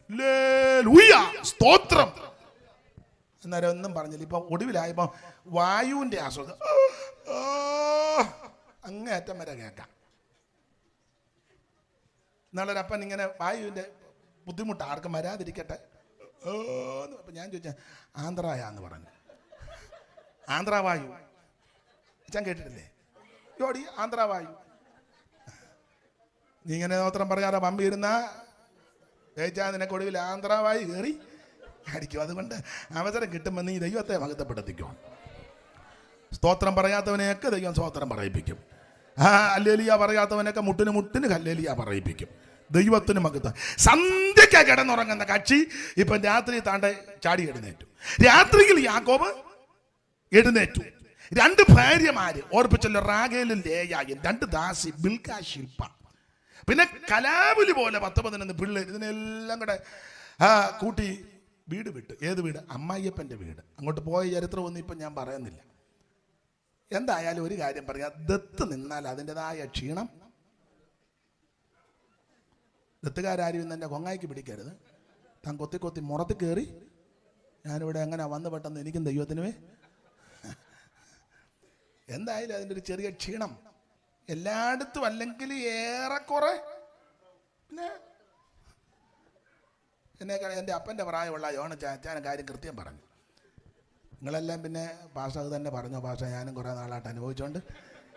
Hallelujah, സ്തോത്രം. അന്നേരം ഒന്നും പറഞ്ഞില്ല. ഇപ്പം ഒടുവിലായപ്പോൾ വായുവിൻ്റെ ആസ്വാദം അങ്ങേയറ്റം വരെ കേൾക്കാം. നാളൊരപ്പൻ ഇങ്ങനെ വായുവിൻ്റെ ബുദ്ധിമുട്ട് ആർക്കും വരാതിരിക്കട്ടെ. അപ്പം ഞാൻ ചോദിച്ചാൽ ആന്ധ്രായാന്ന് പറഞ്ഞു. ആന്ധ്രാവായു ഞാൻ കേട്ടിട്ടില്ലേ? യോടി ആന്ധ്രാവായു. നീ ഇങ്ങനെ സ്തോത്രം പറയാതെ പമ്പിയിരുന്ന ജയിച്ചാൽ നിനക്ക് ഒടുവിൽ ആന്ധ്രാവായു കയറി അടിക്കും. അതുകൊണ്ട് അവസരം കിട്ടുമ്പോൾ നീ ദൈവത്തെ മഹത്വപ്പെടുത്തിക്കും. സ്തോത്രം പറയാത്തവനെയൊക്കെ ദൈവം സ്തോത്രം പറയിപ്പിക്കും. ഹല്ലേലൂയ പറയാത്തവനൊക്കെ മുട്ടിന് ഹല്ലേലൂയ പറയിപ്പിക്കും. ദൈവത്തിന് മഹത്വം. സന്ധ്യയ്ക്ക് കിടന്നുറങ്ങുന്ന കക്ഷി ഇപ്പം രാത്രി താണ്ടെ ചാടി എഴുന്നേറ്റു. രാത്രിയിൽ യാക്കോബ് എഴുന്നേറ്റു. 2 ഭാര്യമാര് ഓർപ്പിച്ചല്ലോ, റാഗേലും ലേയായും, 2 ദാസി ബിൽക്കാ ശിൽപ്പ. പിന്നെ കലാപുലി പോലെ 10-11 പിള്ളേർ. ഇതിനെല്ലാം കൂടെ കൂട്ടി വീട് വിട്ടു. ഏത് വീട്? അമ്മായിയപ്പൻ്റെ വീട്. അങ്ങോട്ട് പോയ ചരിത്രമൊന്നും ഇപ്പം ഞാൻ പറയുന്നില്ല. എന്തായാലും ഒരു കാര്യം പറയാം, ദത്ത് നിന്നാൽ അതിൻ്റെതായ ക്ഷീണം. ദത്തുകാരും ഇന്ന് എൻ്റെ കൊങ്ങായിക്ക് പിടിക്കരുത്. താൻ കൊത്തി മുറത്ത് കയറി ഞാനിവിടെ എങ്ങനെ വന്നു പെട്ടെന്ന് എനിക്കും ദൈവത്തിനുമേ. എന്തായാലും അതിൻ്റെ ഒരു ചെറിയ ക്ഷീണം എല്ലായിടത്തും അല്ലെങ്കിൽ ഏറെക്കുറെ. പിന്നെ എന്നേക്കാൾ എൻ്റെ അപ്പൻ്റെ പ്രായമുള്ള യോണ ചാച്ചാൻ കാര്യം കൃത്യം പറഞ്ഞു. നിങ്ങളെല്ലാം പിന്നെ ഭാഷ അത് തന്നെ പറഞ്ഞോ. ഭാഷ ഞാനും കുറേ നാളായിട്ട് അനുഭവിച്ചുകൊണ്ട്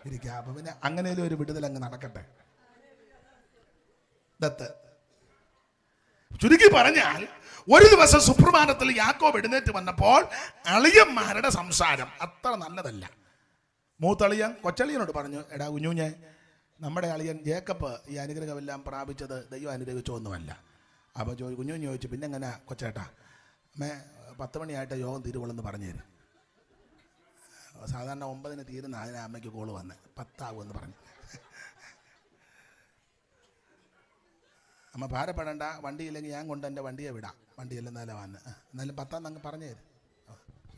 ഇരിക്കുക. അപ്പം പിന്നെ അങ്ങനെയും ഒരു വിടുതൽ അങ്ങ് നടക്കട്ടെ. ദത്ത് ചുരുക്കി പറഞ്ഞാൽ, ഒരു ദിവസം സുപ്രഭാതത്തിൽ യാക്കോബ് എഴുന്നേറ്റ് വന്നപ്പോൾ അളിയന്മാരുടെ സംസാരം അത്ര നല്ലതല്ല. മൂത്തളിയൻ കൊച്ചളിയനോട് പറഞ്ഞു, എടാ കുഞ്ഞുഞ്ഞെ, നമ്മുടെ അളിയൻ ജേക്കബ് ഈ അനുഗ്രഹമെല്ലാം പ്രാപിച്ചത് ദൈവം അനുഗ്രഹിച്ചോ ഒന്നുമല്ല. അപ്പോൾ കുഞ്ഞുഞ്ഞ് ചോദിച്ചു, പിന്നെ എങ്ങനെ കൊച്ചേട്ടാ, അമ്മേ 10 മണിയായിട്ട് യോഗം തീരുവോളെന്ന് പറഞ്ഞു തരും. സാധാരണ 9-ന് തീരുന്ന അതിന് അമ്മയ്ക്ക് കോള് വന്ന് 10 ആകുമെന്ന് പറഞ്ഞു. അമ്മ ഭാരപ്പെടേണ്ട, വണ്ടിയില്ലെങ്കിൽ ഞാൻ കൊണ്ട് എൻ്റെ വണ്ടിയെ വിടാം, വണ്ടിയെല്ലാം എന്നാലും വന്ന് എന്നാലും 10 അങ്ങ് പറഞ്ഞു തരും.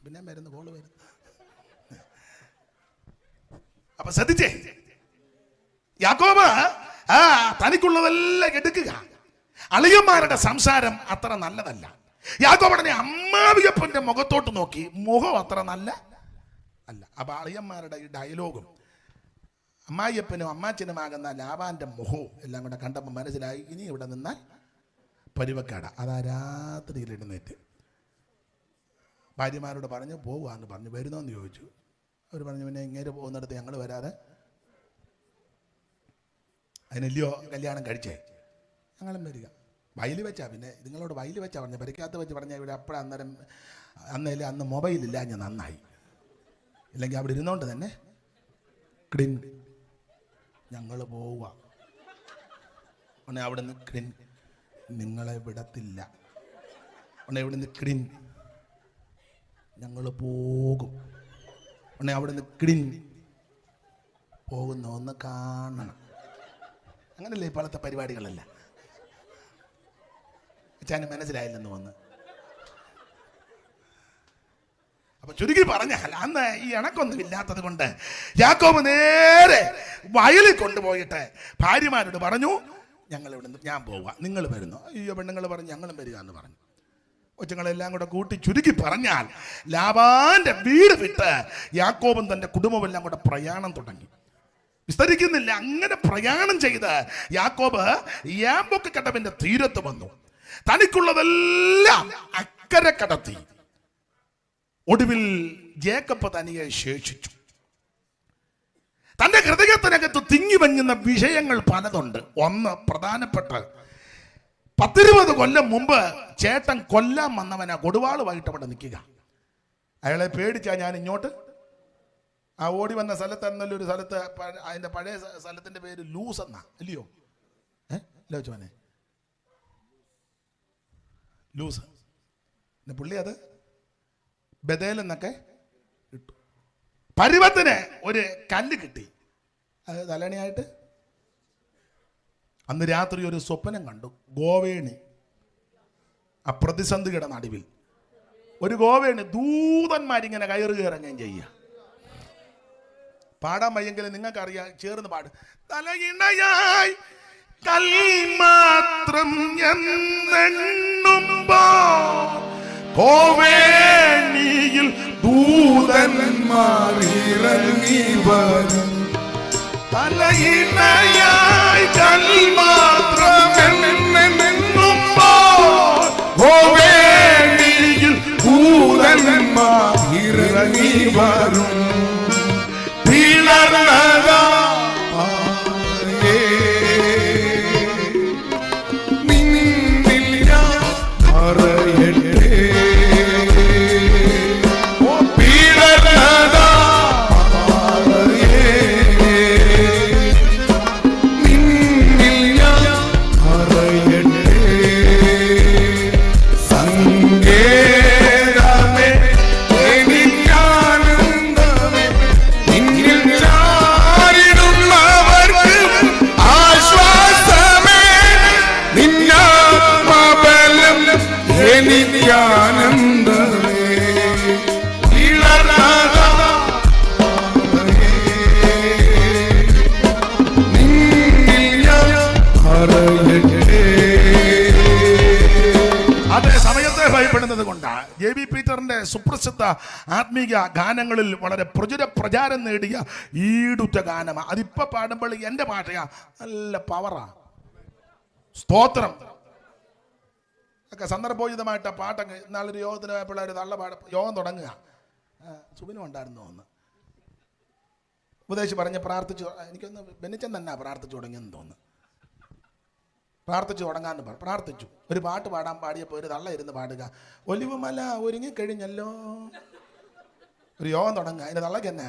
പിന്നെ വരുന്നു, കോള് വരും. അപ്പൊ ശ്രദ്ധിച്ചേ, യാക്കോബ് തനിക്കുള്ളതെല്ലാം എടുക്കുക. അളിയന്മാരുടെ സംസാരം അത്ര നല്ലതല്ല. യാക്കോബുടനെ അമ്മാവിയപ്പൻ്റെ മുഖത്തോട്ട് നോക്കി, മുഖം അത്ര നല്ല അല്ല. അപ്പൊ അളിയന്മാരുടെ ഈ ഡയലോഗും അമ്മായിയപ്പനും അമ്മാച്ചനുമാകുന്ന ലാബാന്റെ മുഖവും എല്ലാം കൂടെ കണ്ടപ്പോൾ മനസ്സിലായി, ഇനി ഇവിടെ നിന്നാൽ പരിവക്കാട. അതാ രാത്രിയിൽ എഴുന്നേറ്റ് ഭാര്യമാരോട് പറഞ്ഞു, പോവാന്ന് പറഞ്ഞു. വരുന്നോന്ന് ചോദിച്ചു. അവർ പറഞ്ഞു, പിന്നെ ഇങ്ങനെ പോകുന്നിടത്ത് ഞങ്ങൾ വരാതെ അതിനല്ലയോ കല്യാണം കഴിച്ചേ, ഞങ്ങളും വരിക. വയൽ വെച്ചാ, പിന്നെ നിങ്ങളോട് വയൽ വെച്ചാ പറഞ്ഞ, പരിക്കകത്ത് വെച്ച് പറഞ്ഞാൽ ഇവിടെ അപ്പോഴാണ്. അന്നേരം അന്ന് മൊബൈലില്ല, ഞാൻ നന്നായി. ഇല്ലെങ്കിൽ അവിടെ ഇരുന്നോണ്ട് തന്നെ ക്ലിൻ ഞങ്ങൾ പോവുക. ഉടനെ അവിടെ നിന്ന് ക്ലിൻ നിങ്ങളെ വിടത്തില്ല. ഉടനെ ഇവിടെ നിന്ന് ക്ലിൻ ഞങ്ങൾ പോകും. ഉടനെ അവിടെ നിന്ന് ക്ലിൻ പോകുന്ന ഒന്ന് കാണണം. അങ്ങനല്ലേ ഇപ്പോഴത്തെ പരിപാടികളല്ല. അച്ഛന് മനസ്സിലായില്ലെന്ന് വന്ന്. അപ്പൊ ചുരുക്കി പറഞ്ഞാൽ, അന്ന് ഈ ഇണക്കൊന്നും ഇല്ലാത്തത് കൊണ്ട് യാക്കോബ് നേരെ വയലിൽ കൊണ്ടുപോയിട്ട് ഭാര്യമാരോട് പറഞ്ഞു, ഞങ്ങൾ ഇവിടെ നിന്ന് ഞാൻ പോവുക, നിങ്ങൾ വരുന്നു. അയ്യോ, പെണ്ണുങ്ങൾ പറഞ്ഞു ഞങ്ങളും വരിക എന്ന് പറഞ്ഞു. കൊച്ചുങ്ങളെല്ലാം കൂടെ കൂട്ടി ചുരുക്കി പറഞ്ഞാൽ, ലാബാന്റെ വീട് വിട്ട് യാക്കോബും തന്റെ കുടുംബമെല്ലാം കൂടെ പ്രയാണം തുടങ്ങി. വിസ്തരിക്കുന്നില്ല. അങ്ങനെ പ്രയാണം ചെയ്ത് യാക്കോബ് യാബോക്ക് കടവിന്റെ തീരത്ത് വന്നു. തനിക്കുള്ളതെല്ലാം അക്കരെ കടത്തി. ഒടുവിൽ ജേക്കബ് തനിയെ ശേഷിച്ചു. തന്റെ ഹൃദയത്തിനകത്ത് തിങ്ങി വങ്ങുന്ന വിഷയങ്ങൾ പലതുണ്ട്. ഒന്ന് പ്രധാനപ്പെട്ട, 10-20 കൊല്ലം മുമ്പ് ചേട്ടൻ കൊല്ലാൻ വന്നവനാ കൊടുവാളുമായിട്ട് അവിടെ നിൽക്കുക. അയാളെ പേടിച്ചാ ഞാൻ ഇങ്ങോട്ട് ഓടി വന്ന സ്ഥലത്ത് എന്നൊരു സ്ഥലത്ത്, അതിന്റെ പഴയ സ്ഥലത്തിന്റെ പേര് ലൂസ് എന്നാ, അല്ലയോ? ലോചോനെ ലൂസ്. പുള്ളി അത് ബദേൽ എന്നൊക്കെ ഇട്ടു. പരുവത്തിന് ഒരു കല്ല് കിട്ടി, അത് തലണിയായിട്ട്. അന്ന് രാത്രി ഒരു സ്വപ്നം കണ്ടു. ഗോവേണി, ആ പ്രതിസന്ധിയുടെ നടുവിൽ ഒരു ഗോവേണി, ദൂതന്മാരിങ്ങനെ കയറുകയിറങ്ങുകയും ചെയ്യുക. പാടാൻ വയ്യെങ്കിലും നിങ്ങൾക്കറിയാം, ചേർന്ന് പാട്. തലയിണയായി കൽമാത്രം എന്നെണ്ണു കോവേണിയിൽ ദൂതന്മാർ ഇറങ്ങി വരും. തലയിണയായി കൽമാത്രമെന്നുമ്പോൾ കോവേണിയിൽ ദൂതന്മാർ ഇറങ്ങി വരും. പിളർന്നതാ ജെ.ബി. പീറ്ററിന്റെ സുപ്രസിദ്ധ ആത്മീയ ഗാനങ്ങളിൽ വളരെ പ്രചാരം നേടിയ ഈടുറ്റ ഗാനമാണ്. അതിപ്പോ പാടുമ്പോൾ എൻ്റെ ഭാഷയാ, നല്ല പവറാ. സ്തോത്രം ഒക്കെ സന്ദർഭോചിതമായിട്ട് പാട്ടങ്ങ് ഇന്നാളൊരു യോഗത്തിന് പോയപ്പോൾ ഒരു തള്ള യോഗം തുടങ്ങുക. സുബിനും ഉണ്ടായിരുന്നു തോന്നുന്നു. ഉപദേശി പറഞ്ഞ് പ്രാർത്ഥിച്ചു, എനിക്കൊന്ന് ബെന്നിച്ചൻ തന്നെ പ്രാർത്ഥിച്ചു തുടങ്ങിയെന്ന് തോന്നുന്നു. പ്രാർത്ഥിച്ചു തുടങ്ങാന്ന് പ്രാർത്ഥിച്ചു. ഒരു പാട്ട് പാടാൻ പാടിയപ്പോൾ ഒരു തള്ള ഇരുന്ന് പാടുക, ഒലിവുമല ഒരുങ്ങിക്കഴിഞ്ഞല്ലോ. ഒരു യോഗം തുടങ്ങുക, അതിൻ്റെ തള്ളക്ക് തന്നെ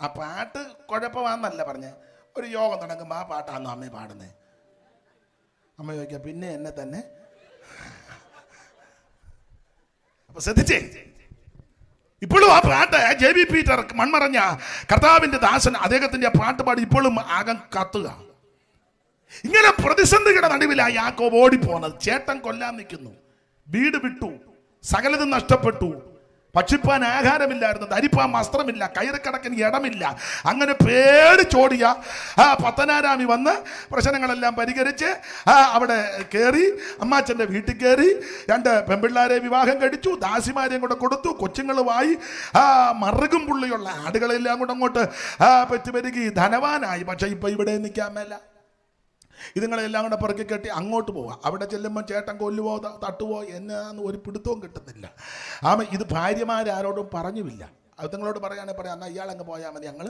ആ പാട്ട് കുഴപ്പമാണെന്നല്ല പറഞ്ഞ്, ഒരു യോഗം തുടങ്ങുമ്പോൾ ആ പാട്ടാണോ അമ്മ പാടുന്നത്. അമ്മ ചോദിക്കുക, പിന്നെ എന്നെ തന്നെ. അപ്പൊ ശ്രദ്ധിച്ചേ, ഇപ്പോഴും ആ പാട്ട് ജെ.ബി. പീറ്റർ മൺമറഞ്ഞ കർത്താവിന്റെ ദാസൻ അദ്ദേഹത്തിന്റെ പാട്ട് പാടി ഇപ്പോഴും ആകം കത്തുക. ഇങ്ങനെ പ്രതിസന്ധികളുടെ നടുവിലായി യാക്കോബ് ഓടിപ്പോന്നത്. ചേട്ടൻ കൊല്ലാൻ നിൽക്കുന്നു, വീട് വിട്ടു, സകലതും നഷ്ടപ്പെട്ടു, ഭക്ഷിപ്പാൻ ആഹാരമില്ലായിരുന്നു, ധരിപ്പാൻ വസ്ത്രമില്ല, കയറിക്കിടക്കാൻ ഇടമില്ല. അങ്ങനെ പേടിച്ചോടിയ പത്തനാരാമി വന്ന് പ്രശ്നങ്ങളെല്ലാം പരിഹരിച്ച് അവിടെ കയറി, അമ്മാച്ചൻ്റെ വീട്ടിൽ കയറി, 2 പെൺപിള്ളാരെ വിവാഹം കഴിച്ചു, ദാസിമാരെയും കൂടെ കൊടുത്തു, കൊച്ചുങ്ങളുമായി മറുകും പുള്ളിയുള്ള ആടുകളെല്ലാം കൂടെ അങ്ങോട്ട് പെറ്റുപെരുകി ധനവാനായി. പക്ഷെ ഇപ്പം ഇവിടെ നിൽക്കാൻ മേല. ഇതുങ്ങളെല്ലാം കൂടെ പുറകെ കെട്ടി അങ്ങോട്ട് പോവാം. അവിടെ ചെല്ലുമ്പോൾ ചേട്ടൻ കൊല്ലുവോ തട്ടുവോ എന്നാന്ന് ഒരു പിടുത്തവും കിട്ടുന്നില്ല. ഇത് ഭാര്യമാരാരോടും പറഞ്ഞുമില്ല. അത് നിങ്ങളോട് പറയാണെങ്കിൽ പറയാം, എന്നാൽ ഇയാളങ്ങ് പോയാൽ മതി, ഞങ്ങൾ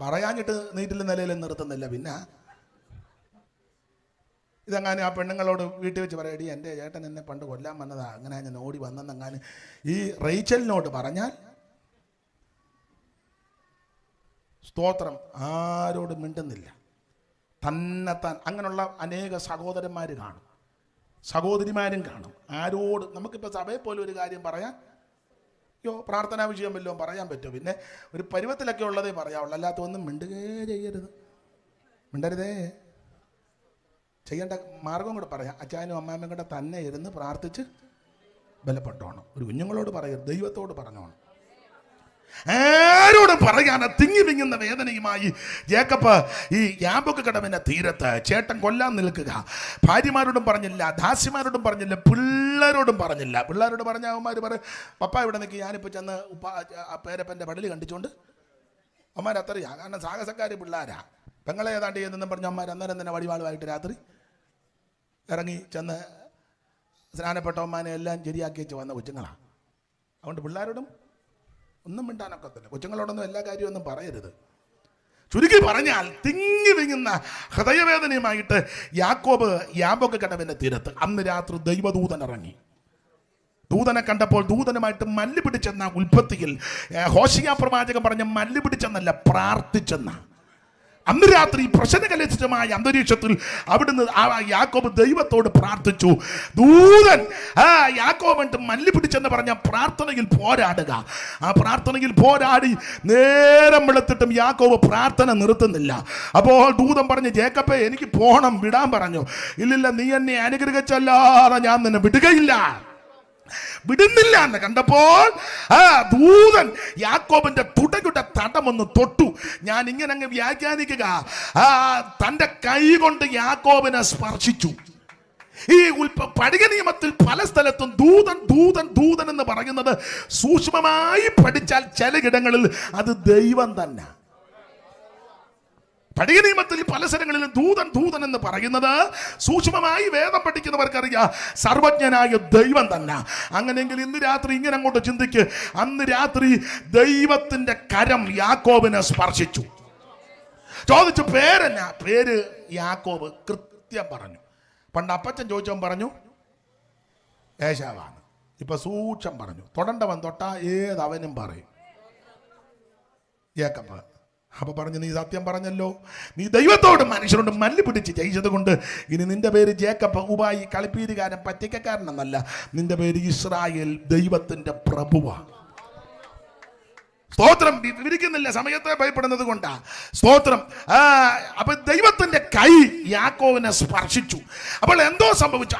പറയാഞ്ഞിട്ട് നീറ്റിലും നിലയിലും നിർത്തുന്നില്ല. പിന്നെ ഇതെങ്ങാനും ആ പെണ്ണുങ്ങളോട് വീട്ടിൽ വെച്ച് പറയടി, എൻ്റെ ചേട്ടൻ എന്നെ പണ്ട് കൊല്ലാൻ വന്നതാ, അങ്ങനെ ഞാൻ ഓടി വന്നെന്നെങ്ങാനും ഈ റേച്ചലിനോട് പറഞ്ഞാൽ, സ്തോത്രം, ആരോടും മിണ്ടുന്നില്ല. തന്നെത്താൻ അങ്ങനെയുള്ള അനേക സഹോദരന്മാർ കാണും, സഹോദരിമാരും കാണും. ആരോട് നമുക്കിപ്പോൾ സഭയിൽ പോലും ഒരു കാര്യം പറയാൻ, പ്രാർത്ഥനാ വിഷയം വല്ലതും പറയാൻ പറ്റുമോ? പിന്നെ ഒരു പരുവത്തിലൊക്കെ ഉള്ളതേ പറയാവുള്ളൂ, അല്ലാത്ത ഒന്നും മിണ്ടുകയേ ചെയ്യരുത്. മിണ്ടരുതേ. ചെയ്യേണ്ട മാർഗം കൂടെ പറയാം. അച്ചായനും അമ്മാമ്മയും കൂടെ തന്നെ ഇരുന്ന് പ്രാർത്ഥിച്ച് ബലപ്പെട്ടോണം. ഒരു കുഞ്ഞുങ്ങളോട് പറയരുത്, ദൈവത്തോട് പറഞ്ഞോണം. ആരോടും പറയാതെ തിങ്ങി വിങ്ങുന്ന വേദനയുമായി ജേക്കബ് ഈ യാബോക്ക് കടവിന്റെ തീരത്ത് ചേട്ടൻ കൊല്ലാൻ നിൽക്കുക. ഭാര്യമാരോടും പറഞ്ഞില്ല, ദാസിമാരോടും പറഞ്ഞില്ല, പിള്ളേരോടും പറഞ്ഞില്ല. പിള്ളേരോട് പറഞ്ഞ അവന്മാർ പറയും, പപ്പ ഇവിടെ നിൽക്കി, ഞാനിപ്പോൾ ചെന്ന് പേരപ്പൻ്റെ പടല് കണ്ടിച്ചുകൊണ്ട്. അവന്മാർ അത്രയാ, കാരണം സാഹസക്കാർ പിള്ളേരാ. പെങ്ങളെ ഏതാണ്ട് ചെയ്യുന്നെന്നും പറഞ്ഞ അമ്മമാർ അന്നേരം തന്നെ വടിവാളുമായിട്ട് രാത്രി ഇറങ്ങി ചെന്ന് സ്നാനപ്പെട്ടവന്മാരെ എല്ലാം ശരിയാക്കി വെച്ച് വന്ന കൊച്ചുങ്ങളാണ്. അതുകൊണ്ട് പിള്ളേരോടും ഒന്നും മിണ്ടാനൊക്കത്തില്ല. കൊച്ചുങ്ങളോടൊന്നും എല്ലാ കാര്യമൊന്നും പറയരുത്. ചുരുക്കി പറഞ്ഞാൽ തിങ്ങി വിങ്ങുന്ന ഹൃദയവേദനയുമായിട്ട് യാക്കോബ് യാബോക്ക് കടവിന്റെ തീരത്ത്. അന്ന് രാത്രി ദൈവദൂതൻ ഇറങ്ങി. ദൂതനെ കണ്ടപ്പോൾ ദൂതനുമായിട്ട് മല്ല് പിടിച്ചെന്ന ഉൽപ്പത്തിയിൽ ഹോശിയ പ്രവാചകൻ പറഞ്ഞ മല്ല് പിടിച്ചെന്നല്ല, പ്രാർത്ഥിച്ചെന്ന. അന്ന് രാത്രി പ്രശ്നകലുഷിതമായ അന്തരീക്ഷത്തിൽ അവിടുന്ന് യാക്കോബ് ദൈവത്തോട് പ്രാർത്ഥിച്ചു. ദൂതൻ യാക്കോബ് മല്ല് പിടിച്ചെന്ന് പറഞ്ഞ പ്രാർത്ഥനയിൽ പോരാടുക. ആ പ്രാർത്ഥനയിൽ പോരാടി നേരം വെളുത്തിട്ടും യാക്കോബ് പ്രാർത്ഥന നിർത്തുന്നില്ല. അപ്പോൾ ദൂതൻ പറഞ്ഞു, ജേക്കബേ എനിക്ക് പോകണം, വിടാൻ പറഞ്ഞു. ഇല്ലില്ല, നീ എന്നെ അനുഗ്രഹിച്ചല്ലാതെ ഞാൻ നിന്നെ വിടുകയില്ല. വിടുന്നില്ല എന്ന് കണ്ടപ്പോൾ ആ ദൂതൻ യാക്കോബിന്റെ തുടയുടെ തടമൊന്ന് തൊട്ടു. ഞാൻ ഇങ്ങനെ അങ്ങ് വ്യാഖ്യാനിക്കുക, തന്റെ കൈ കൊണ്ട് യാക്കോബിനെ സ്പർശിച്ചു. ഈ പഴയ നിയമത്തിൽ പല സ്ഥലത്തും ദൂതൻ ദൂതൻ ദൂതൻ എന്ന് പറയുന്നത് സൂക്ഷ്മമായി പഠിച്ചാൽ ചിലയിടങ്ങളിൽ അത് ദൈവം തന്നെ. പഴയ നിയമത്തിൽ പല സ്ഥലങ്ങളിലും ദൂതൻ ദൂതൻ എന്ന് പറയുന്നത് സൂക്ഷ്മമായി വേദം പഠിക്കുന്നവർക്കറിയാം സർവജ്ഞനായ ദൈവം തന്നെ. അങ്ങനെയെങ്കിൽ ഇന്ന് രാത്രി ഇങ്ങനെ അങ്ങോട്ട് ചിന്തിക്ക്, അന്ന് രാത്രി ദൈവത്തിന്റെ കരം യാക്കോബിനെ സ്പർശിച്ചു. ചോദിച്ചു പേരെന്നാ? പേര് യാക്കോബ്. കൃത്യം പറഞ്ഞു. പണ്ട് അപ്പച്ചൻ ചോദിച്ചവൻ പറഞ്ഞു ഏശാവാണ്. ഇപ്പൊ സൂക്ഷം പറഞ്ഞു. തൊടണ്ടവൻ തൊട്ടാ ഏതവനും പറയും യാക്കോബ്. അപ്പൊ പറഞ്ഞു, നീ സത്യം പറഞ്ഞല്ലോ, നീ ദൈവത്തോട് മനുഷ്യരോട് മല്ല് പിടിച്ച് ജയിച്ചത് കൊണ്ട് ഇനി നിന്റെ പേര് ജേക്കബ്, ഉബായി, കളിപ്പീരുകാരൻ, പറ്റിക്കക്കാരനെന്നല്ല, നിന്റെ പേര് ഇസ്രായേൽ, ദൈവത്തിന്റെ പ്രഭുവാ. സ്തോത്രം. വിവരിക്കുന്നില്ല, സമയത്തെ ഭയപ്പെടുന്നത് കൊണ്ടാ. സ്തോത്രം. അപ്പൊ ദൈവത്തിന്റെ കൈ യാക്കോവിനെ സ്പർശിച്ചു. അപ്പോൾ എന്തോ സംഭവിച്ചു?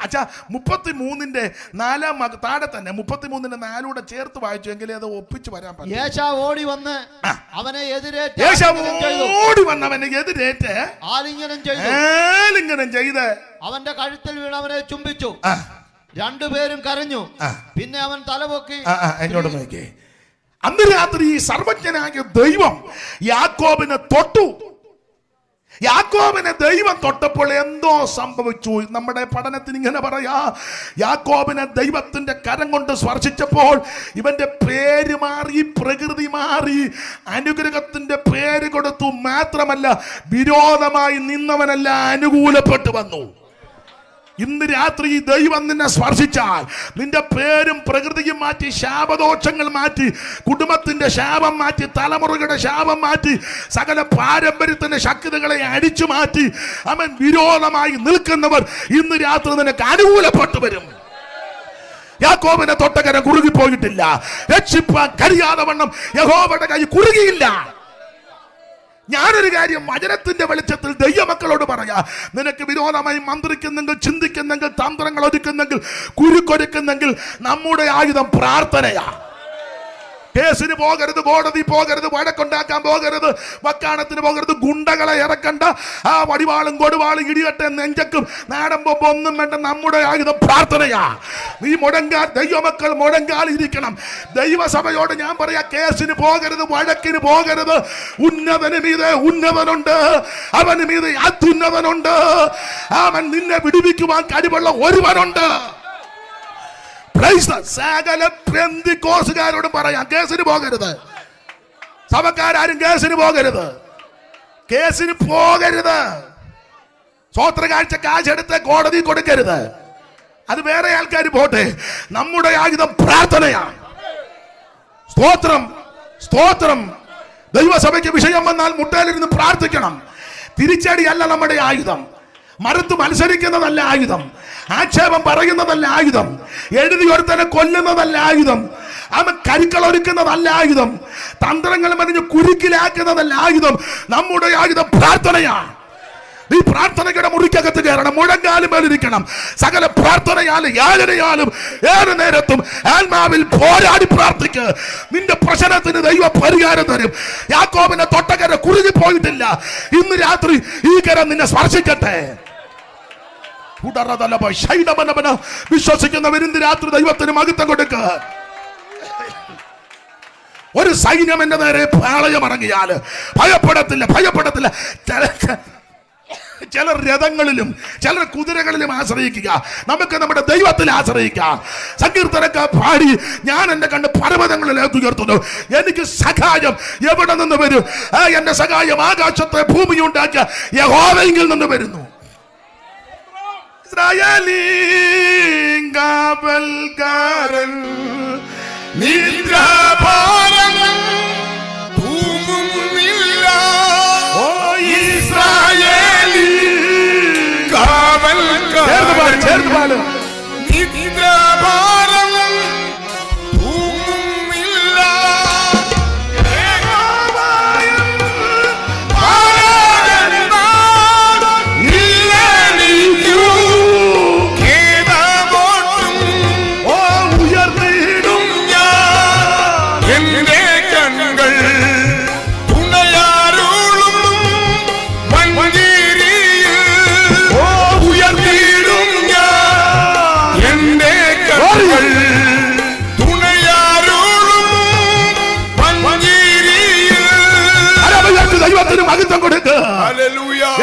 33-4 താഴെ തന്നെ 33-4 ചേർത്ത് വായിച്ചു എങ്കിലേ അത് ഒപ്പിച്ച് വരാൻ പറ്റും. ഏശാവ് ഓടി വന്ന് അവനെ എതിരേറ്റ് ആലിംഗനം ചെയ്ത് അവന്റെ കഴുത്തിൽ വീണ് അവനെ ചുംബിച്ചു. രണ്ടുപേരും കരഞ്ഞു. പിന്നെ അവൻ തലപൊക്കി എന്നോട് നോക്കിയേ. അന്ന് രാത്രി സർവജ്ഞനായ ദൈവം യാക്കോബിനെ തൊട്ടു. യാക്കോബിനെ ദൈവം തൊട്ടപ്പോൾ എന്തോ സംഭവിച്ചു. നമ്മുടെ പഠനത്തിന് ഇങ്ങനെ പറയാ, യാക്കോബിനെ ദൈവത്തിന്റെ കരം കൊണ്ട് സ്പർശിച്ചപ്പോൾ ഇവന്റെ പേര് മാറി, പ്രകൃതി മാറി, അനുഗ്രഹത്തിന്റെ പേര് കൊടുത്തു. മാത്രമല്ല വിരോധമായി നിന്നവനല്ല അനുകൂലപ്പെട്ടു വന്നു. ഇന്ന് രാത്രി ദൈവം നിന്നെ സ്പർശിച്ചാൽ നിന്റെ പേരും പ്രകൃതിയും മാറ്റി, ശാപദോഷങ്ങൾ മാറ്റി, കുടുംബത്തിന്റെ ശാപം മാറ്റി, തലമുറകളുടെ ശാപം മാറ്റി, സകല പാരമ്പര്യത്തിന്റെ ശക്തികളെ അടിച്ചു മാറ്റി അവൻ വിരോധമായി നിൽക്കുന്നവർ ഇന്ന് രാത്രി നിനക്ക് അനുകൂലപ്പെട്ടു വരും. യാക്കോബിനെ തൊട്ടകരം കുറുകിപ്പോയിട്ടില്ല. രക്ഷിപ്പാൻ കഴിയാതെ വണ്ണം യഹോവയുടെ കൈ കുറുകിയില്ല. ഞാനൊരു കാര്യം വചനത്തിന്റെ വെളിച്ചത്തിൽ ദൈവമക്കളോട് പറയാ, നിനക്ക് വിരോധമായി മന്ത്രിക്കുന്നെങ്കിൽ, ചിന്തിക്കുന്നെങ്കിൽ, തന്ത്രങ്ങൾ ഒരുക്കുന്നെങ്കിൽ, കുരുക്കൊരുക്കുന്നെങ്കിൽ നമ്മുടെ ആയുധം പ്രാർത്ഥനയാ. കേസിന് പോകരുത്, കോടതി പോകരുത്, വഴക്കുണ്ടാക്കാൻ പോകരുത്, വക്കാണത്തിന് പോകരുത്, ഗുണ്ടകളെ ഇറക്കണ്ട, ആ വടിവാളും കൊടുവാളും ഇടികട്ടെ നെഞ്ചക്കും നാടൻ ബൊമ്പ് ഒന്നും വേണ്ട. നമ്മുടെ ആയുധം പ്രാർത്ഥനയാ. നീ മുടങ്കാൽ, ദൈവമക്കൾ മുടങ്കാൽ ഇരിക്കണം. ദൈവസഭയോട് ഞാൻ പറയാ, കേസിന് പോകരുത്, വഴക്കിന് പോകരുത്. ഉന്നതന് മീതെ ഉന്നതനുണ്ട്, അവന് മീതെ അത്യുന്നതനുണ്ട്. അവൻ നിന്നെ വിടുവിക്കുവാൻ കഴിവുള്ള ഒരുവനുണ്ട്. സകല പെന്തിക്കോസുകാരോടും പറയാം, കേസിന് പോകരുത്. സഭക്കാരും കേസിന് പോകരുത്, കേസിന് പോകരുത്. സ്വോത്ര കാഴ്ച കാശെടുത്ത് കോടതി കൊടുക്കരുത്. അത് വേറെ ആൾക്കാർ പോട്ടെ. നമ്മുടെ ആയുധം പ്രാർത്ഥനയാണ്. സ്തോത്രം, സ്തോത്രം. ദൈവസഭയ്ക്ക് വിഷയം വന്നാൽ മുട്ടയിലിരുന്ന് പ്രാർത്ഥിക്കണം. തിരിച്ചടിയല്ല നമ്മുടെ ആയുധം. മറുത്ത് മത്സരിക്കുന്നതല്ല ആയുധം. ആക്ഷേപം പറയുന്നതല്ല ആയുധം. എഴുതി ഒരുത്തനെ കൊല്ലുന്നതല്ല ആയുധം. അവൻ കരുക്കളൊരുക്കുന്നതല്ല ആയുധം. തന്ത്രങ്ങൾ മറിഞ്ഞ് കുരുക്കിലാക്കുന്നതല്ല ആയുധം. നമ്മുടെ ആയുധം പ്രാർത്ഥനയാണ്. ഈ പ്രാർത്ഥനയുടെ മുറിക്കകത്ത് കയറണം, മുഴങ്കാലും മേലിരിക്കണം. സകല പ്രാർത്ഥനയാലും യാചനയാലും ഏത് നേരത്തും ആത്മാവിൽ പോരാടി പ്രാർത്ഥിക്ക്. നിന്റെ പ്രശ്നത്തിന് ദൈവം പരിഹാരം തരും. യാക്കോബിന്റെ തൊട്ടകര കുറുകി പോയിട്ടില്ല. ഇന്ന് രാത്രി ഈ കരം നിന്നെ സ്പർശിക്കട്ടെ. വിശ്വസിക്കുന്നവർ ഇന്ന് രാത്രി ദൈവത്തിന് മഹത്വം കൊടുക്ക. ഒരു സൈന്യം എന്റെ നേരെ പാളയമിറങ്ങിയാല് ഭയപ്പെടത്തില്ല, ഭയപ്പെടത്തില്ല. ചിലർ രഥങ്ങളിലും ചിലർ കുതിരകളിലും ആശ്രയിക്കുക. നമുക്ക് നമ്മുടെ ദൈവത്തിൽ ആശ്രയിക്കാം. സങ്കീർത്തനക്കാർ പാടി, ഞാൻ എന്റെ കണ്ണ് പർവ്വതങ്ങളിലേക്ക് ഉയർത്തുന്നു, എനിക്ക് സഹായം എവിടെ നിന്ന് വരും? എന്റെ സഹായം ആകാശത്തെ ഭൂമി ഉണ്ടാക്കിയ യഹോവയിൽ നിന്ന് വരുന്നു. ഇസ്രായേലി കാവൽക്കാരൻ നിദ്രാഭാരങ്ങൾ തൂങ്ങുന്നില്ല. ഓ ഇസ്രായേലി കാവൽക്കാരൻ നിദ്രാഭാരങ്ങൾ തൂങ്ങുന്നില്ല.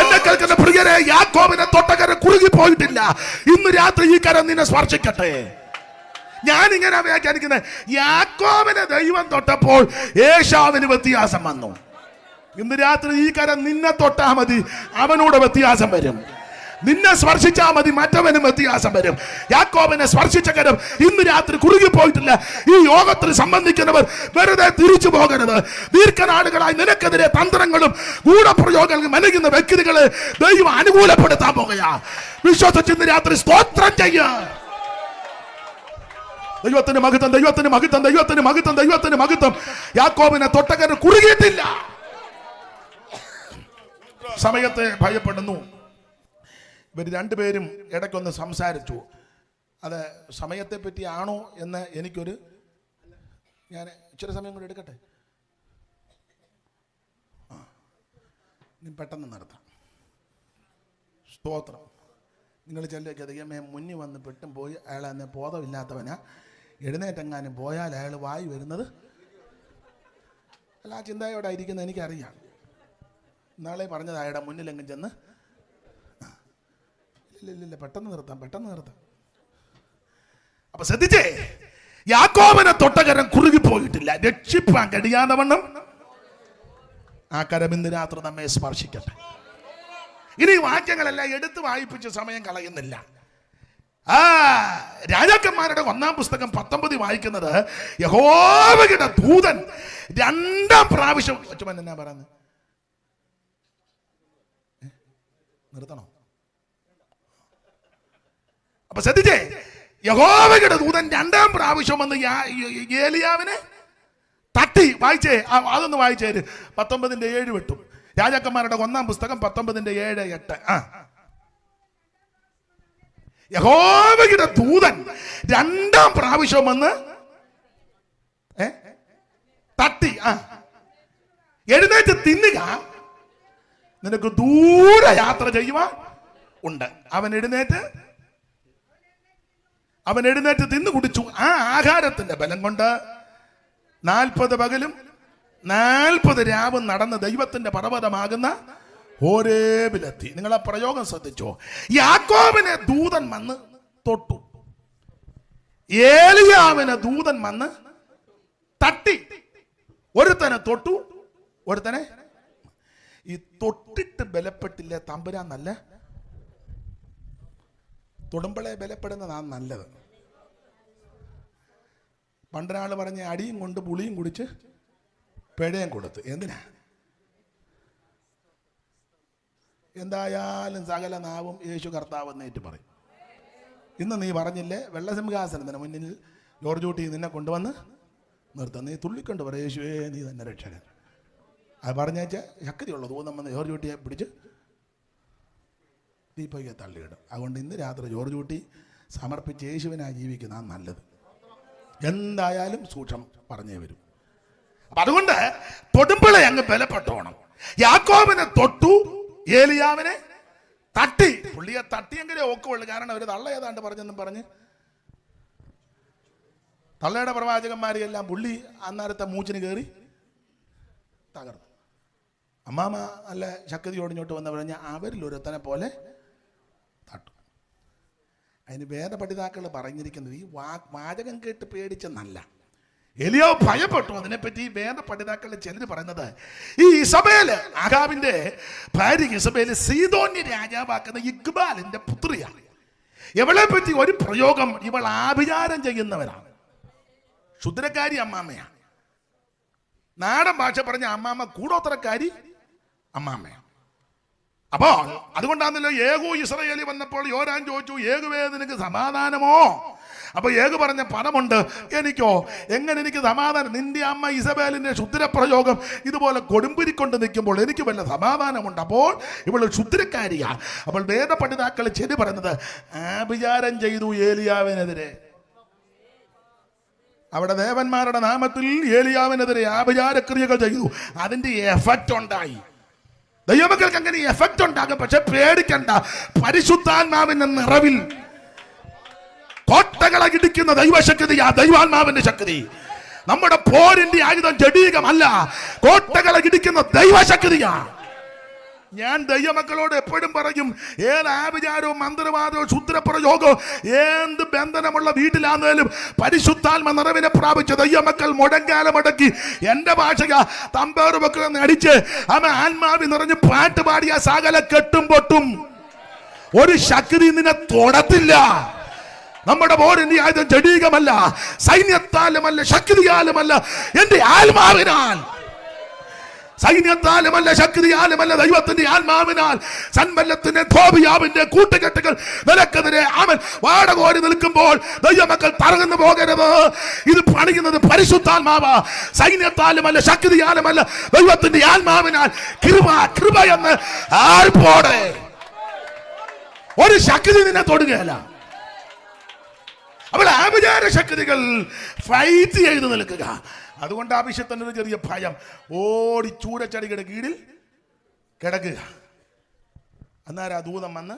എന്നെ കേൾക്കുന്ന പ്രിയരെ, യാക്കോബിനെ തൊട്ട കരം കുറുകി പോയിട്ടില്ല. ഇന്ന് രാത്രി ഈ കരം നിന്നെ സ്പർശിക്കട്ടെ. ഞാനിങ്ങനെ വ്യാഖ്യാനിക്കുന്നത്, യാക്കോബിനെ ദൈവം തൊട്ടപ്പോൾ ഏശാവിന് വ്യത്യാസം വന്നു. ഇന്ന് രാത്രി ഈ കരം നിന്നെ തൊട്ടാ മതി, അവനോട് വ്യത്യാസം വരും. നിന്നെ സ്പർശിച്ചാ മതി, മറ്റവനും വ്യത്യാസം വരും. യാക്കോബിനെ സ്പർശിച്ച കരം ഇന്ന് രാത്രി കുറുകി പോയിട്ടില്ല. ഈ യോഗത്തിൽ സംബന്ധിക്കുന്നവർ വെറുതെ തിരിച്ചു പോകരുത്. ദീർഘനാളുകളായി നിനക്കെതിരെ തന്ത്രങ്ങളും ഗൂഢപ്രയോഗങ്ങളും മെനയുന്ന വ്യക്തികളെ ദൈവം അനുകൂലപ്പെടുത്താൻ പോകുകയാ. വിശ്വസിച്ച് ഇന്ന് രാത്രി സ്തോത്രം ചെയ്യുക. ദൈവത്തിന് മഹത്വം, ദൈവത്തിന് മഹത്വം, ദൈവത്തിന് മഹത്വം, ദൈവത്തിന് മഹത്വം. യാക്കോബിനെ തൊട്ടകരം കുറുകിയിട്ടില്ല. സമയത്തെ ഭയപ്പെടുന്നു. ഇവർ രണ്ടുപേരും ഇടയ്ക്കൊന്ന് സംസാരിച്ചു. അത് സമയത്തെ പറ്റിയാണോ എന്ന് എനിക്കൊരു, ഞാൻ ഇച്ചിരി സമയം കൂടെ എടുക്കട്ടെ, പെട്ടെന്ന് നടത്താം. സ്തോത്രം. നിങ്ങൾ ചെല്ലേക്ക് അധികമേ മുന്നിൽ വന്ന് പെട്ടും പോയി അയാൾ എന്നെ ബോധമില്ലാത്തവനാ, എഴുന്നേറ്റെങ്ങാനും പോയാൽ അയാൾ വായി വരുന്നത് അല്ല. ആ ചിന്തയോടെ ഇരിക്കുന്നത് എനിക്കറിയാം. നാളെ പറഞ്ഞത് അയാളുടെ മുന്നിലെങ്കിലും ചെന്ന്, ഇല്ല പെട്ടെന്ന് നിർത്താം. അപ്പൊ ശ്രദ്ധിച്ചേ, യാക്കോബിനെ തൊട്ടകരം കുറുകി പോയിട്ടില്ല. രക്ഷിപ്പാൻ കഴിയാതെ വണ്ണം ആ കരം ഇന്ന് രാത്രി നമ്മെ സ്പർശിക്കട്ടെ. ഇനി വാക്യങ്ങളെല്ലാം എടുത്ത് വായിപ്പിച്ച് സമയം കളയുന്നില്ല. രാജാക്കന്മാരുടെ 1-ാം പുസ്തകം 19 വായിക്കുന്നത്, യഹോവയുടെ ദൂതൻ 2-ാം പ്രാവശ്യം, എന്നാ പറയുന്നത്, നിർത്തണോ? അപ്പൊ ശ്രദ്ധിച്ചേ, യഹോവയുടെ ദൂതൻ 2-ാം പ്രാവശ്യം വന്ന് ഏലിയാവിനെ തട്ടി. വായിച്ചേ, അതൊന്ന് വായിച്ചേ. 19:7 വെട്ടും. രാജാക്കന്മാരുടെ 1-ാം പുസ്തകം 19:7-8. യഹോവയുടെ ദൂതൻ 2-ാം പ്രാവശ്യം വന്ന് തട്ടി. എഴുന്നേറ്റ് തിന്നുക, നിനക്ക് ദൂരെ യാത്ര ചെയ്യുവാൻ ഉണ്ട്. അവൻ എഴുന്നേറ്റ് തിന്നു കുടിച്ചു. ആ ആഹാരത്തിന്റെ ബലം കൊണ്ട് 40 പകലും 40 രാവും നടന്ന് ദൈവത്തിന്റെ പർവ്വതമാകുന്ന ഹോരേബിലെത്തി. നിങ്ങൾ ആ പ്രയോഗം ശ്രദ്ധിച്ചോ? യാക്കോബിനെ ദൂതൻ വന്ന് തൊട്ടു, ഏലിയാവിനെ ദൂതൻ വന്ന് തട്ടി. ഒരുത്തനെ തൊട്ടു, ഒരുത്തനെ ഈ തൊട്ടിട്ട് ബലപ്പെട്ടില്ലേ തമ്പുരാൻ നല്ല, തൊടുമ്പളെ ബലപ്പെടുന്നതാണ് നല്ലത്. പണ്ടൊരാൾ പറഞ്ഞ അടിയും കൊണ്ട് പുളിയും കുടിച്ച് പിഴയും കൊടുത്ത്. എന്തിനാ? എന്തായാലും സകല നാവും യേശു കർത്താവ് എന്നേറ്റ് പറയും. ഇന്ന് നീ പറഞ്ഞില്ലേ, വെള്ളസിംഹാസനത്തിന് മുന്നിൽ ജോർജ് കുട്ടി നിന്നെ കൊണ്ടുവന്ന് നിർത്താം. നീ തുള്ളിക്കൊണ്ട് പറ, യേശുവേ നീ തന്നെ രക്ഷകൻ. അത് പറഞ്ഞേച്ചാൽ ശക്തിയുള്ള ദൂതം വന്ന് ജോർജ് കുട്ടിയെ പിടിച്ച് ദീപയ്ക്ക് തള്ളിയിടും. അതുകൊണ്ട് ഇന്ന് രാത്രി ജോർജ് കുട്ടി സമർപ്പിച്ച് യേശുവിനായി ജീവിക്കുന്നതാണ് നല്ലത്. എന്തായാലും സൂക്ഷം പറഞ്ഞേ വരും. അപ്പൊ അതുകൊണ്ട് തൊടുമ്പളെ അങ്ങ് ബലപ്പെട്ടോണം. യാക്കോബിനെ തൊട്ടു, ഏലിയാവിനെ തട്ടി. പുള്ളിയെ തട്ടിയെങ്കിലേ ഒക്കുള്ളൂ. കാരണം അവർ തള്ള ഏതാണ്ട് പറഞ്ഞെന്നും പറഞ്ഞ് തള്ളയുടെ പ്രവാചകന്മാരെയെല്ലാം പുള്ളി അന്നേരത്തെ മൂച്ചിന് കയറി തകർത്തു. അമ്മാമ നല്ല ശക്തിയോട് ഇങ്ങോട്ട് വന്ന് പറഞ്ഞാൽ അവരിൽ ഒരുത്തനെ പോലെ തട്ടു. അതിന് വേദപഠിതാക്കൾ പറഞ്ഞിരിക്കുന്നത് ഈ വാചകം കേട്ട് പേടിച്ചെന്നല്ല, എലിയാവ് ഭയപ്പെട്ടു. അതിനെപ്പറ്റി വേദപഠിതാക്കൾ ചിലർ പറയുന്നത്, ഈ ഇസബേല്, ആഹാബിന്റെ ഭാര്യ ഇസബേല് സീദോന്യ രാജാവാക്കുന്ന ഇഖ്ബാലിന്റെ പുത്രിയാണ്. ഇവളെ പറ്റി ഒരു പ്രയോഗം, ഇവൾ ആഭിചാരം ചെയ്യുന്നവരാണ്. ക്ഷുദ്രക്കാരി അമ്മാമ്മയാണ്. നാടൻ ഭാഷ പറഞ്ഞ അമ്മാമ്മ കൂടോത്രക്കാരി അമ്മാമ്മയാണ്. അപ്പോൾ അതുകൊണ്ടാണല്ലോ ഏകു ഇസ്രായേലി വന്നപ്പോൾ യോരാൻ ചോദിച്ചു, ഏകുവേ നിനക്ക് സമാധാനമോ? അപ്പൊ ഏകു പറഞ്ഞ പദമുണ്ട്, എനിക്കോ? എങ്ങനെ എനിക്ക് സമാധാനം? നിന്റെ അമ്മ ഇസബേലിന്റെ ക്ഷുദ്രപ്രയോഗം ഇതുപോലെ കൊടുമ്പിരിക്കൊണ്ട് നിൽക്കുമ്പോൾ എനിക്ക് വല്ല സമാധാനമുണ്ട്? അപ്പോൾ ഇവൾ ക്ഷുദ്രക്കാരിയാ. അപ്പോൾ വേദപണ്ഡിതാക്കൾ ശരി പറയുന്നത്, ആഭിചാരം ചെയ്തു ഏലിയാവിനെതിരെ. അവിടെ ദേവന്മാരുടെ നാമത്തിൽ ഏലിയാവിനെതിരെ ആഭിചാരക്രിയകൾ ചെയ്തു. അതിന്റെ എഫക്റ്റ് ഉണ്ടായി. ദൈവമക്കൾക്ക് അങ്ങനെ എഫക്റ്റ് ഉണ്ടാകും. പക്ഷെ പേടിക്കണ്ട, പരിശുദ്ധാത്മാവിന്റെ നിറവിൽ കോട്ടകളെ ഇടിക്കുന്ന ദൈവശക്തിയാ, ദൈവാത്മാവിന്റെ ശക്തി. നമ്മുടെ പോരിന്റെ ആയുധം ജഡീകമല്ല, കോട്ടകളെ ഇടിക്കുന്ന ദൈവശക്തിയാ. ഞാൻ ദൈവമക്കളോട് എപ്പോഴും പറയും, ഏത് ആഭിചാരവും മന്ത്രവാദവും ശുദ്രപ്രയോഗവും എന്ത് ബന്ധനമുള്ള വീട്ടിലാന്നേലും പരിശുദ്ധാത്മ നിറവിനെ പ്രാപിച്ച ദൈവമക്കൾ മുടങ്ങാലമടക്കി എന്റെ ഭാഷക തമ്പേറ് മക്കളെ അടിച്ച് അവൻ ആത്മാവി നിറഞ്ഞ് പാട്ട് പാടിയ സകല കെട്ടും പൊട്ടും. ഒരു ശക്തി നിന്നെ തൊടത്തില്ല. നമ്മുടെ പോരിന്റെ ആയുധം ജഡീകമല്ല, സൈന്യത്താലുമല്ല, ശക്തിയാലുമല്ല, എന്റെ ആത്മാവിനാൽ. സൈന്യത്താലുമല്ല, ശക്തിയാലുമല്ല, ദൈവത്തിന്റെ ആത്മാവിനാൽ. സൻബല്ലത്തിന്റെ തോബിയാവിന്റെ കൂട്ടുകെട്ടുകൾ നിലക്കെതിരെ അവൻ വാടകോരി നിൽക്കുമ്പോൾ ദൈവമക്കൾ തറങ്ങുന്നു പോകരുത്. ഇത് പണിയുന്നത് പരിശുദ്ധാത്മാവ. സൈന്യത്താലുമല്ല, ശക്തിയാലുമല്ല, ദൈവത്തിന്റെ ആത്മാവിനാൽ. കൃപ കൃപ എന്ന് ആർപ്പോടെ ഒരു ശക്തി നിന്നെ തൊടുകയല്ല. അവിടെ ആഭിചാര ശക്തികൾ ഫൈറ്റ് ചെയ്ത് നിൽക്കുക. അതുകൊണ്ട് ആവശ്യത്തിന് ഒരു ചെറിയ ഭയം. ഓടി ചൂരച്ചടിയുടെ കീഴിൽ കിടക്കുക. അന്നേരം ആ ദൂതം വന്ന്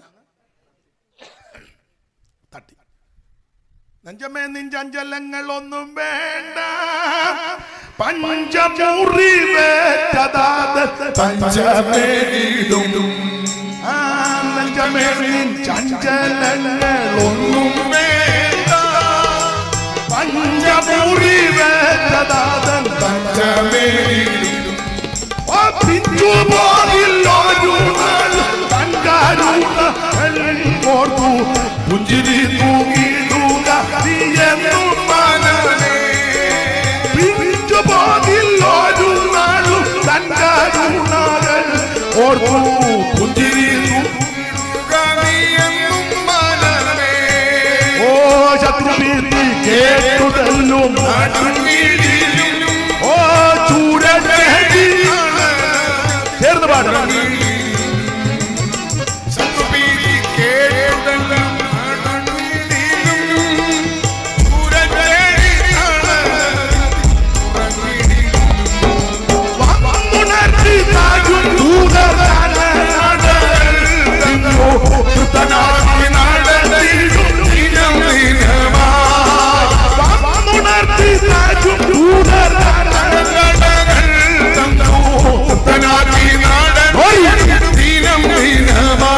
തട്ടി. നെഞ്ചമേ നിഞ്ചഞ്ചലങ്ങൾ ഒന്നും വേണ്ട, പഞ്ചമുറി ചഞ്ചലങ്ങളൊന്നും വേണ്ട, പഞ്ചമുറി വേദദാതൻ പഞ്ചമേരിലും പുഞ്ചിരി തൂങ്ങിടുക നീയെന്നും മനമേ. പിഞ്ചുപോകില്ലൊരു നാളും തൻ കരുണകൾ ഓർക്കൂ, പുഞ്ചിരി തൂങ്ങിടുക നീയെന്നും മനമേ. ഓ ശത്രുഭീതി കേട്ടുതല്ലും നടുങ്ങിടിലും, ഓ ചൂടേടി ചേർന്ന് പാടണം. ശത്രുഭീതി കേട്ടുതല്ലും നടുങ്ങിടിലും, ചൂടേടി വന്നുണർത്തി താഴും ദൂതനാട് കൃതനാക്കി നടന്നിടും ദിനം ദിനമാ. വന്നുണർത്തി താഴും ദൂതനാക്കി നടന്നിടും ദിനം ദിനമാ.